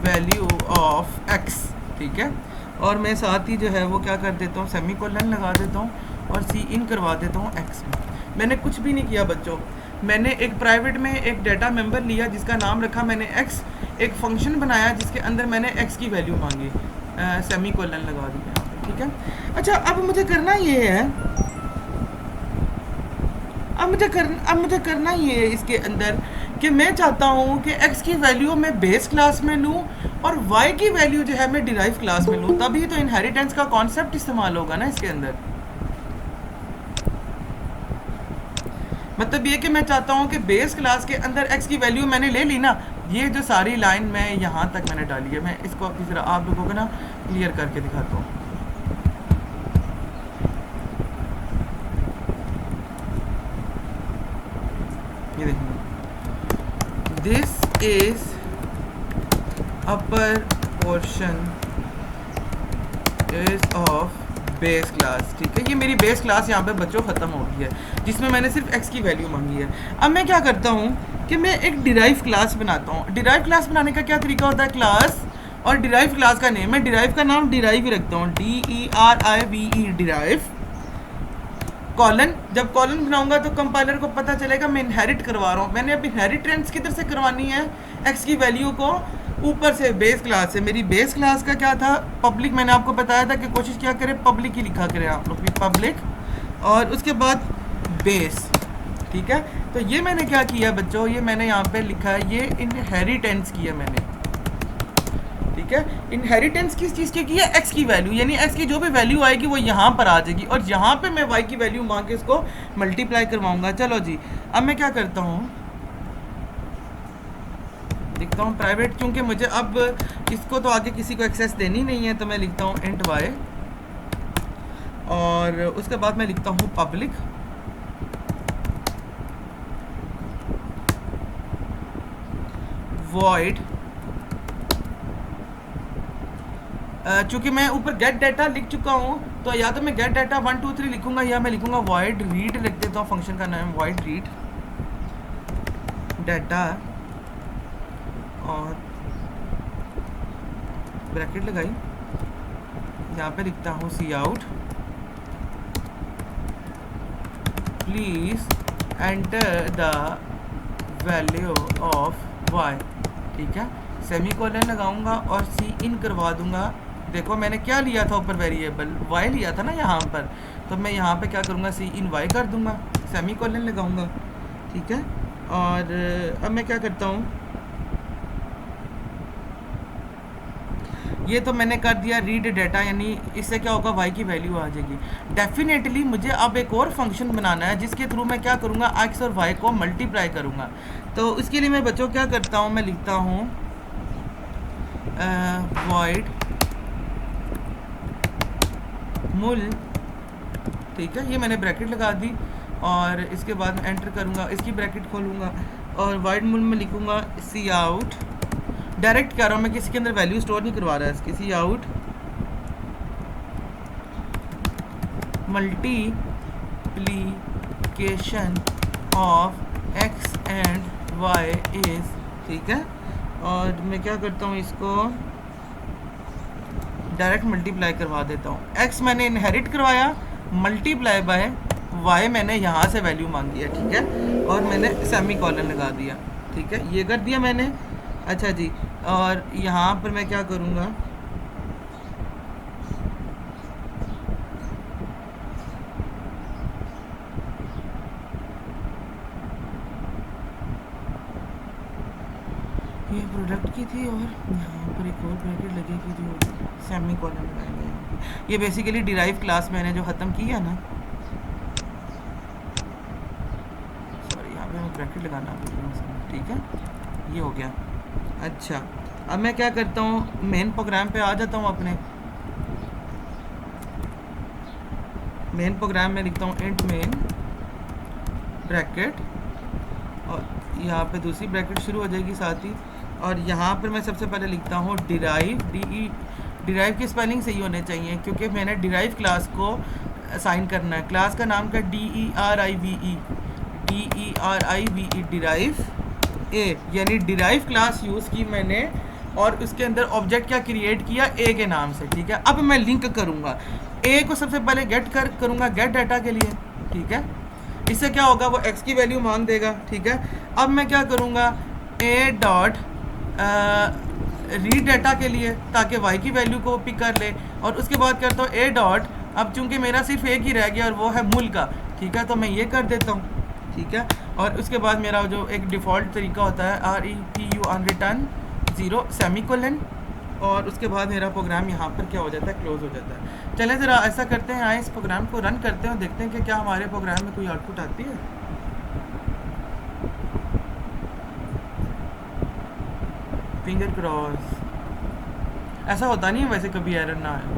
value of X, ठीक है। और मैं साथ ही जो है वो क्या कर देता हूँ, सेमीकोलन लगा देता हूँ और सी इन करवा देता हूँ एक्स में। मैंने कुछ भी नहीं किया बच्चों, मैंने एक प्राइवेट में एक डाटा मेंबर लिया जिसका नाम रखा मैंने एक्स, एक फंक्शन बनाया जिसके अंदर मैंने एक्स की वैल्यू मांगी, सेमीकोलन लगा दिया, ठीक है। अच्छा अब मुझे करना ये है, अब मुझे करना ये है इसके अंदर कि मैं चाहता हूँ कि x की वैल्यू मैं बेस क्लास में लूँ और y की वैल्यू जो है मैं डिराइव क्लास में लूँ, तभी तो इनहेरिटेंस का कॉन्सेप्ट इस्तेमाल होगा ना इसके अंदर। मतलब ये कि मैं चाहता हूँ कि बेस क्लास के अंदर एक्स की वैल्यू मैंने ले ली ना, ये जो सारी लाइन मैं यहाँ तक मैंने डाली है, मैं इसको अपनी तरह आप लोगों को ना क्लियर करके दिखाता हूँ। ये देखिए, this is upper portion is of base class, ठीक है। ये मेरी बेस क्लास यहाँ पे बच्चों ख़त्म हो गई है, जिसमें मैंने सिर्फ एक्स की वैल्यू मांगी है। अब मैं क्या करता हूँ कि मैं एक डिराइव क्लास बनाता हूँ। डिराइव क्लास बनाने का क्या तरीका होता है, क्लास और डिराइव क्लास का नेम, मैं डिराइव का नाम डिराइव ही रखता हूँ, DERIVE, डिराइव कॉलन। जब कॉलन बनाऊंगा तो कंपाइलर को पता चलेगा मैं इनहेरिट करवा रहा हूँ। मैंने अब इनहेरिटेंस किधर से करवानी है, एक्स की वैल्यू को ऊपर से, बेस क्लास से। मेरी बेस क्लास का क्या था, पब्लिक। मैंने आपको बताया था कि कोशिश क्या करें, पब्लिक ही लिखा करें आप लोग भी, पब्लिक, और उसके बाद बेस, ठीक है। तो ये मैंने क्या किया बच्चों, ये मैंने यहाँ पे लिखा है, ये इनहेरिटेंस किया मैंने, ठीक है। इनहेरिटेंस किस चीज़ की है, एक्स की वैल्यू, यानी एक्स की जो भी वैल्यू आएगी वो यहाँ पर आ जाएगी, और यहाँ पे मैं वाई की वैल्यू मांग के इसको मल्टीप्लाई करवाऊंगा। चलो जी, अब मैं क्या करता हूँ, लिखता हूँ प्राइवेट, क्योंकि मुझे अब इसको तो आगे किसी को एक्सेस देनी नहीं है, तो मैं लिखता हूँ इंट वाई, और उसके बाद मैं लिखता हूँ पब्लिक, वॉइड, चूंकि मैं ऊपर गेट डाटा लिख चुका हूँ, तो या तो मैं गेट डाटा 1 2 3 लिखूंगा, या मैं लिखूंगा वॉइड रीड, लिख देता हूँ, फंक्शन का नाम वॉइड रीड डाटा, और ब्रैकेट लगाई, यहाँ पे लिखता हूँ cout, please enter the value of Y, ठीक है। सेमी कोलन लगाऊंगा और सी इन करवा दूंगा। देखो मैंने क्या लिया था ऊपर, वेरिएबल वाई लिया था ना यहाँ पर, तो मैं यहाँ पे क्या करूँगा, सी इन वाई कर दूंगा, सेमी कोलन लगाऊंगा, ठीक है। और अब मैं क्या करता हूँ, ये तो मैंने कर दिया रीड डाटा, यानी इससे क्या होगा, वाई की वैल्यू आ जाएगी। डेफिनेटली मुझे अब एक और फंक्शन बनाना है जिसके थ्रू मैं क्या करूँगा, एक्स और वाई को मल्टीप्लाई करूँगा। तो इसके लिए मैं बच्चों क्या करता हूँ, मैं लिखता हूँ वॉइड मूल, ठीक है। ये मैंने ब्रैकेट लगा दी, और इसके बाद एंटर करूँगा, इसकी ब्रैकेट खोलूँगा, और वाइड मूल में लिखूँगा सी आउट, डायरेक्ट कर रहा हूँ मैं, किसी के अंदर वैल्यू स्टोर नहीं करवा रहा है, इसकी cout multiplication of X and Y is, ठीक है। और मैं क्या करता हूँ, इसको डायरेक्ट मल्टीप्लाई करवा देता हूँ। एक्स मैंने इनहेरिट करवाया, मल्टीप्लाई बाय वाई मैंने यहाँ से वैल्यू मांगी है, ठीक है, और मैंने सेमी कॉलन लगा दिया, ठीक है, ये कर दिया मैंने। अच्छा जी, और यहाँ पर मैं क्या करूँगा, ये प्रोडक्ट की थी, और यहाँ पर एक और ब्रैकेट लगेगी जो सेमी कॉलन लगाएंगे। ये बेसिकली डिराइव क्लास मैंने जो ख़त्म की है ना, सॉरी यहाँ पे मैं ब्रैकेट लगाना, ठीक है, ये हो गया। अच्छा, अब मैं क्या करता हूँ, मेन प्रोग्राम पे आ जाता हूँ, अपने मेन प्रोग्राम में लिखता हूँ इंट मेन ब्रैकेट, और यहाँ पे दूसरी ब्रैकेट शुरू हो जाएगी साथ ही, और यहाँ पर मैं सबसे पहले लिखता हूँ डिराइव, डिराइव की स्पेलिंग सही होने चाहिए, क्योंकि मैंने डिराइव क्लास को असाइन करना है। क्लास का नाम क्या, DERIVE, डिराइव ए, यानी डिराइव क्लास यूज़ की मैंने, और उसके अंदर ऑब्जेक्ट क्या क्रिएट किया, ए के नाम से, ठीक है। अब मैं लिंक करूँगा, ए को सबसे पहले करूँगा गेट डाटा के लिए, ठीक है। इससे क्या होगा, वो एक्स की वैल्यू मांग देगा, ठीक है। अब मैं क्या करूँगा, ए डॉट रीड डाटा के लिए, ताकि वाई की वैल्यू को पिक कर ले, और उसके बाद करता हूँ ए डॉट, अब चूंकि मेरा सिर्फ एक ही रह गया और वो है मूल का, ठीक है, तो मैं ये कर देता हूँ, ठीक है। और उसके बाद मेरा जो एक डिफ़ॉल्ट तरीका होता है RETU on return 0 semi colon, और उसके बाद मेरा प्रोग्राम यहाँ पर क्या हो जाता है, क्लोज हो जाता है। चलें ज़रा ऐसा करते हैं, आए इस प्रोग्राम को रन करते हैं और देखते हैं कि क्या हमारे प्रोग्राम में कोई आउटपुट आती है। Finger cross. ऐसा होता नहीं है वैसे, कभी एरर ना आए।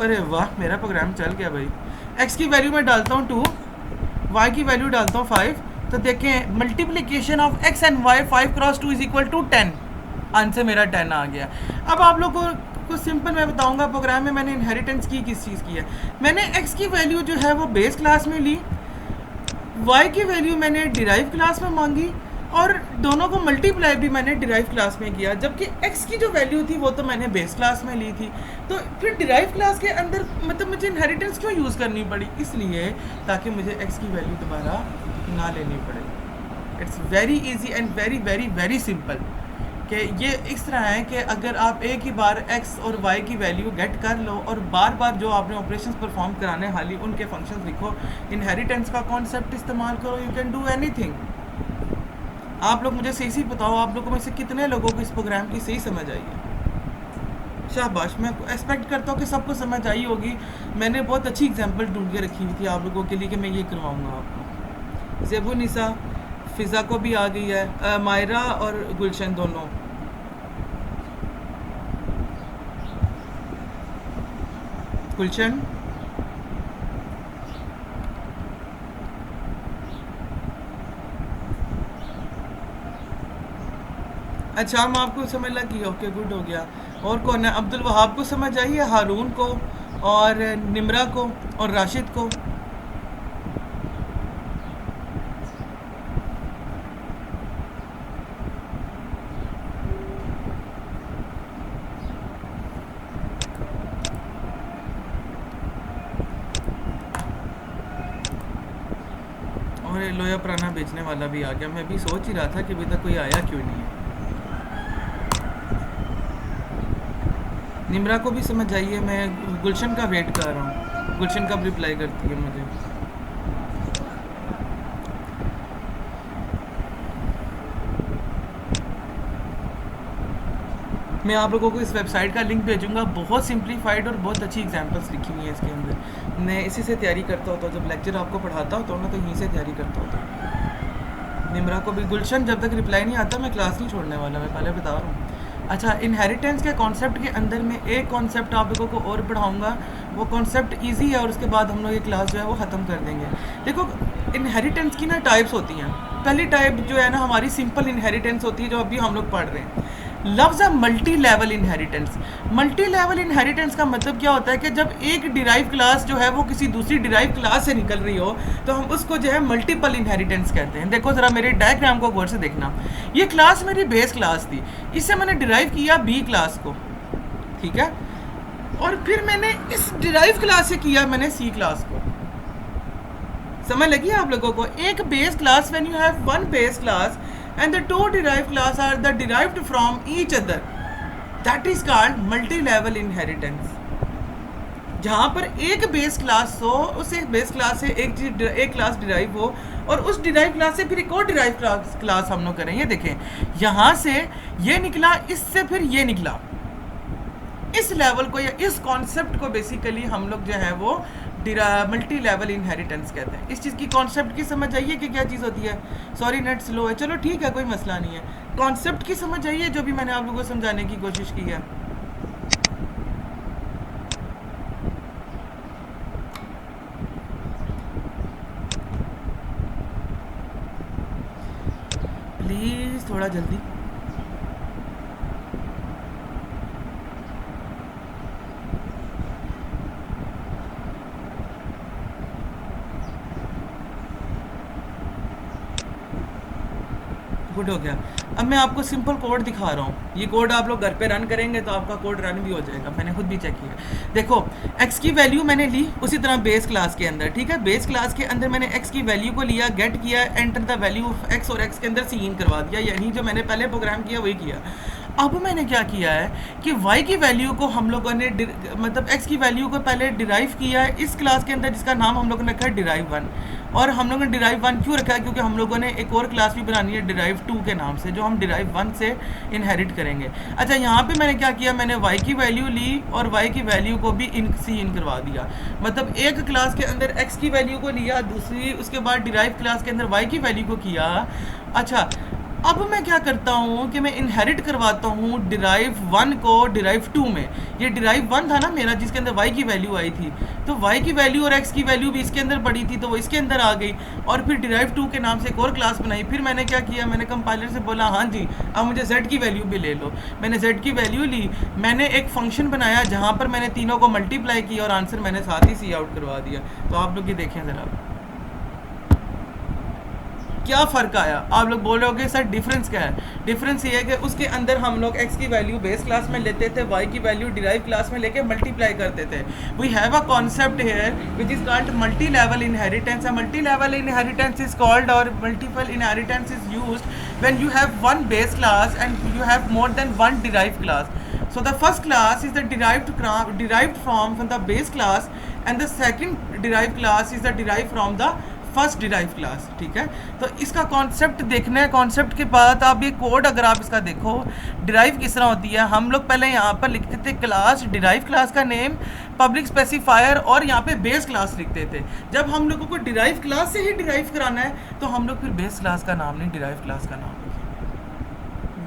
अरे वाह, मेरा प्रोग्राम चल गया भाई। एक्स की वैल्यू मैं डालता हूँ 2, वाई की वैल्यू डालता हूँ 5। तो देखें multiplication of X and Y 5 cross 2 is equal to 10। Answer मेरा 10 आ गया। अब आप लोग को सिंपल मैं बताऊंगा प्रोग्राम में मैंने इनहेरिटेंस की किस चीज़ की है। मैंने एक्स की वैल्यू जो है वो बेस क्लास में ली, वाई की वैल्यू मैंने डिराइव क्लास में मांगी, और दोनों को मल्टीप्लाई भी मैंने डिराइव क्लास में किया, जबकि एक्स की जो वैल्यू थी वो तो मैंने बेस क्लास में ली थी। तो फिर डिराइव क्लास के अंदर मतलब मुझे इनहेरिटेंस क्यों यूज़ करनी पड़ी? इसलिए ताकि मुझे एक्स की वैल्यू दोबारा ना लेनी पड़े। It's very easy and very very very simple कि ये इस तरह है कि अगर आप एक ही बार एक्स और वाई की वैल्यू गेट कर लो और बार बार जो आपने ऑपरेशंस परफॉर्म कराने हाली उनके फंक्शंस लिखो, इनहेरिटेंस का कॉन्सेप्ट इस्तेमाल करो, यू कैन डू एनीथिंग। आप लोग मुझे सही बताओ, आप लोगों में से कितने लोगों को इस प्रोग्राम की सही समझ आई है? शाबाश, मैं एक्सपेक्ट करता हूँ कि सबको समझ आई होगी। मैंने बहुत अच्छी एग्जांपल ढूंढ के रखी हुई थी आप लोगों के लिए कि मैं ये करवाऊँगा आपको। ज़ेबू निसा, फ़िज़ा को भी आ गई है, मायरा और गुलशन दोनों। गुलशन, अच्छा हम आपको समझ लगी, ओके गुड हो गया। और कौन है? अब्दुल वहाब को समझ आई है, हारून को और निमरा को और राशिद को। और लोया पुराना बेचने वाला भी आ गया। मैं भी सोच ही रहा था कि अभी तक कोई आया क्यों नहीं है। निमरा को भी समझ आई है, मैं गुलशन का वेट कर रहा हूँ, गुलशन कब रिप्लाई करती है मुझे। मैं आप लोगों को इस वेबसाइट का लिंक भेजूंगा, बहुत सिंप्लीफाइड और बहुत अच्छी एग्जांपल्स लिखी हुई हैं इसके अंदर। मैं इसी से तैयारी करता होता हूँ, जब लेक्चर आपको पढ़ाता होता हूँ ना तो यहीं से तैयारी करता होता हूँ। निमरा को भी। गुलशन जब तक रिप्लाई नहीं आता मैं क्लास नहीं छोड़ने वाला, मैं पहले बता रहा हूँ। अच्छा, इनहेरिटेंस के कॉन्सेप्ट के अंदर मैं एक कॉन्सेप्ट आप लोगों को और पढ़ाऊँगा, वो कॉन्सेप्ट ईजी है, और उसके बाद हम लोग ये क्लास जो है वो ख़त्म कर देंगे। देखो इनहेरिटेंस की ना टाइप्स होती हैं। पहली टाइप जो है ना हमारी सिंपल इनहेरिटेंस होती है, जो अभी हम लोग पढ़ रहे हैं। लफ्ज़ है multi level inheritance. Multi level inheritance का मतलब क्या होता है कि जब एक डिराइव क्लास जो है वो किसी दूसरी डिराइव क्लास से निकल रही हो तो हम उसको जो है मल्टीपल इनहेरिटेंस कहते हैं। देखो ज़रा मेरे डायग्राम को गौर से देखना। ये क्लास मेरी बेस क्लास थी, इससे मैंने डिराइव किया बी क्लास को, ठीक है, और फिर मैंने इस डिराइव क्लास से किया मैंने सी क्लास को। समझ लगी आप लोगों को? एक base class, when you have one base class and the two derived class are the derived from each other, that is called multi-level inheritance। जहाँ पर एक बेस क्लास हो, उस एक बेस क्लास से एक क्लास डिराइव हो, और उस डिराइव क्लास से फिर एक और डिराइव क्लास हम लोग करें। ये देखें, यहाँ से ये निकला, इससे फिर ये निकला। इस लेवल को या इस कॉन्सेप्ट को बेसिकली हम लोग जो है वो मल्टी लेवल इनहेरिटेंस कहते हैं। इस चीज़ की कॉन्सेप्ट की समझ आइए कि क्या चीज़ होती है। सॉरी नेट स्लो है, चलो ठीक है कोई मसला नहीं है। कॉन्सेप्ट की समझ आइए जो भी मैंने आप लोगों को समझाने की कोशिश की है। प्लीज़ थोड़ा जल्दी। गुड हो गया। अब मैं आपको सिंपल कोड दिखा रहा हूँ। ये कोड आप लोग घर पे रन करेंगे तो आपका कोड रन भी हो जाएगा, मैंने खुद भी चेक किया। देखो x की वैल्यू मैंने ली उसी तरह बेस क्लास के अंदर, ठीक है। बेस क्लास के अंदर मैंने x की वैल्यू को लिया, गेट किया, enter the value of x और x के अंदर सीन करवा दिया, यानी जो मैंने पहले प्रोग्राम किया वही किया। अब मैंने क्या किया है कि y की वैल्यू को हम लोगों ने मतलब x की वैल्यू को पहले डिराइव किया है इस क्लास के अंदर, जिसका नाम हम लोगों ने रखा है डिराइव वन। और हम लोगों ने डिराइव वन क्यों रखा है, क्योंकि हम लोगों ने एक और क्लास भी बनानी है डिराइव टू के नाम से, जो हम डिराइव वन से इनहेरिट करेंगे। अच्छा, यहाँ पे मैंने क्या किया, मैंने y की वैल्यू ली और y की वैल्यू को भी इन करवा दिया। मतलब एक क्लास के अंदर x की वैल्यू को लिया, दूसरी उसके बाद डिराइव क्लास के अंदर y की वैल्यू को किया। अच्छा, अब मैं क्या करता हूँ कि मैं इनहेरिट करवाता हूँ डिराइव वन को डिराइव टू में। ये डिराइव वन था ना मेरा, जिसके अंदर y की वैल्यू आई थी, तो y की वैल्यू और x की वैल्यू भी इसके अंदर पड़ी थी, तो वो इसके अंदर आ गई। और फिर डिराइव टू के नाम से एक और क्लास बनाई। फिर मैंने क्या किया, मैंने कंपाइलर से बोला हाँ जी अब मुझे z की वैल्यू भी ले लो। मैंने z की वैल्यू ली, मैंने एक फंक्शन बनाया जहाँ पर मैंने तीनों को मल्टीप्लाई किया और आंसर मैंने साथ ही सी आउट करवा दिया। तो आप लोग ये देखें ज़रा क्या फ़र्क आया। आप लोग बोल रहे होगे सर डिफरेंस क्या है। डिफरेंस ये है कि उसके अंदर हम लोग x की वैल्यू बेस क्लास में लेते थे, y की वैल्यू डिराइव क्लास में लेके मल्टीप्लाई करते थे। We have a concept here which is called multi level inheritance. A multi level inheritance is called और multiple inheritance is used when you have one base class and you have more than one derive class. So the first class is the derived from the base class, and the second derived class is the derived from the first derive class. ठीक है, तो इसका concept देखना है. Concept के बाद आप ये कोड अगर आप इसका देखो डिराइव किस तरह होती है. हम लोग पहले यहाँ पर लिखते थे क्लास, डिराइव क्लास का नेम, पब्लिक स्पेसिफायर और यहाँ पे बेस क्लास लिखते थे. जब हम लोगों को डिराइव क्लास से ही डिराइव कराना है तो हम लोग फिर बेस क्लास का नाम नहीं, डिराइव क्लास का नाम.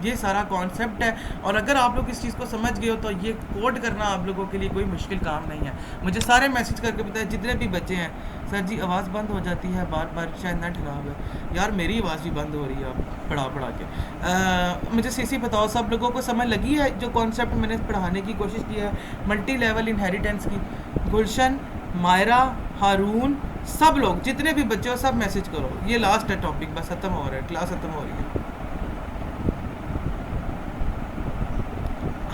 ये सारा कॉन्सेप्ट है. और अगर आप लोग इस चीज़ को समझ गए हो तो ये कोड करना आप लोगों के लिए कोई मुश्किल काम नहीं है. मुझे सारे मैसेज करके बताए जितने भी बच्चे हैं, सर जी आवाज़ बंद हो जाती है बार बार, शायद नेट खराब है. यार मेरी आवाज़ भी बंद हो रही है अब पढ़ा के. मुझे सीसी बताओ सब लोगों को समझ लगी है जो कॉन्सेप्ट मैंने पढ़ाने की कोशिश की है मल्टी लेवल इनहेरिटेंस की. गुलशन, मायरा, हारून, सब लोग जितने भी बच्चे हो सब मैसेज करो. ये लास्ट है टॉपिक, बस ख़त्म हो रहा है, क्लास ख़त्म हो रही है.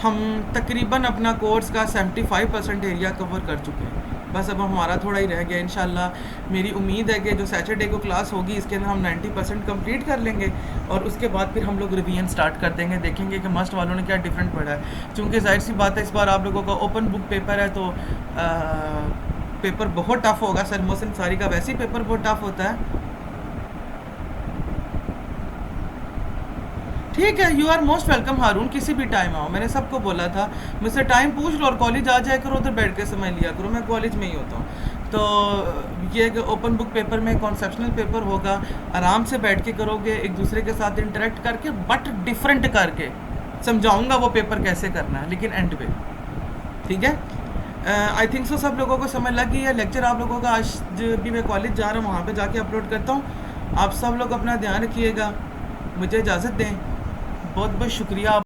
हम तकरीबन अपना कोर्स का 75% एरिया कवर कर चुके हैं. बस अब हमारा थोड़ा ही रह गया. इंशाल्लाह मेरी उम्मीद है कि जो सैटरडे को क्लास होगी इसके अंदर हम 90% कंप्लीट कर लेंगे और उसके बाद फिर हम लोग रिवीजन स्टार्ट कर देंगे. देखेंगे कि मस्ट वालों ने क्या डिफरेंट पढ़ा है. चूँकि जाहिर सी बात है इस बार आप लोगों का ओपन बुक पेपर है तो पेपर बहुत टफ होगा. सर मोहसिन सारी का वैसे ही पेपर बहुत टफ होता है. ठीक है, यू आर मोस्ट वेलकम हारून, किसी भी टाइम आओ. मैंने सबको बोला था मुझसे टाइम पूछ लो और कॉलेज आ जाया करो, उधर बैठ के समझ लिया करो. मैं कॉलेज में ही होता हूँ. तो ये कि ओपन बुक पेपर में कॉन्सेप्शनल पेपर होगा, आराम से बैठ के करोगे, एक दूसरे के साथ इंटरेक्ट करके बट डिफरेंट करके समझाऊँगा वो पेपर कैसे करना है, लेकिन एंड पे. ठीक है, आई थिंक सो सब लोगों को समझ लग गई है. लेक्चर आप लोगों का आज भी मैं कॉलेज जा रहा हूँ वहाँ पर जाके अपलोड करता हूँ. आप सब लोग अपना ध्यान रखिएगा. मुझे इजाज़त दें. बहुत बहुत शुक्रिया.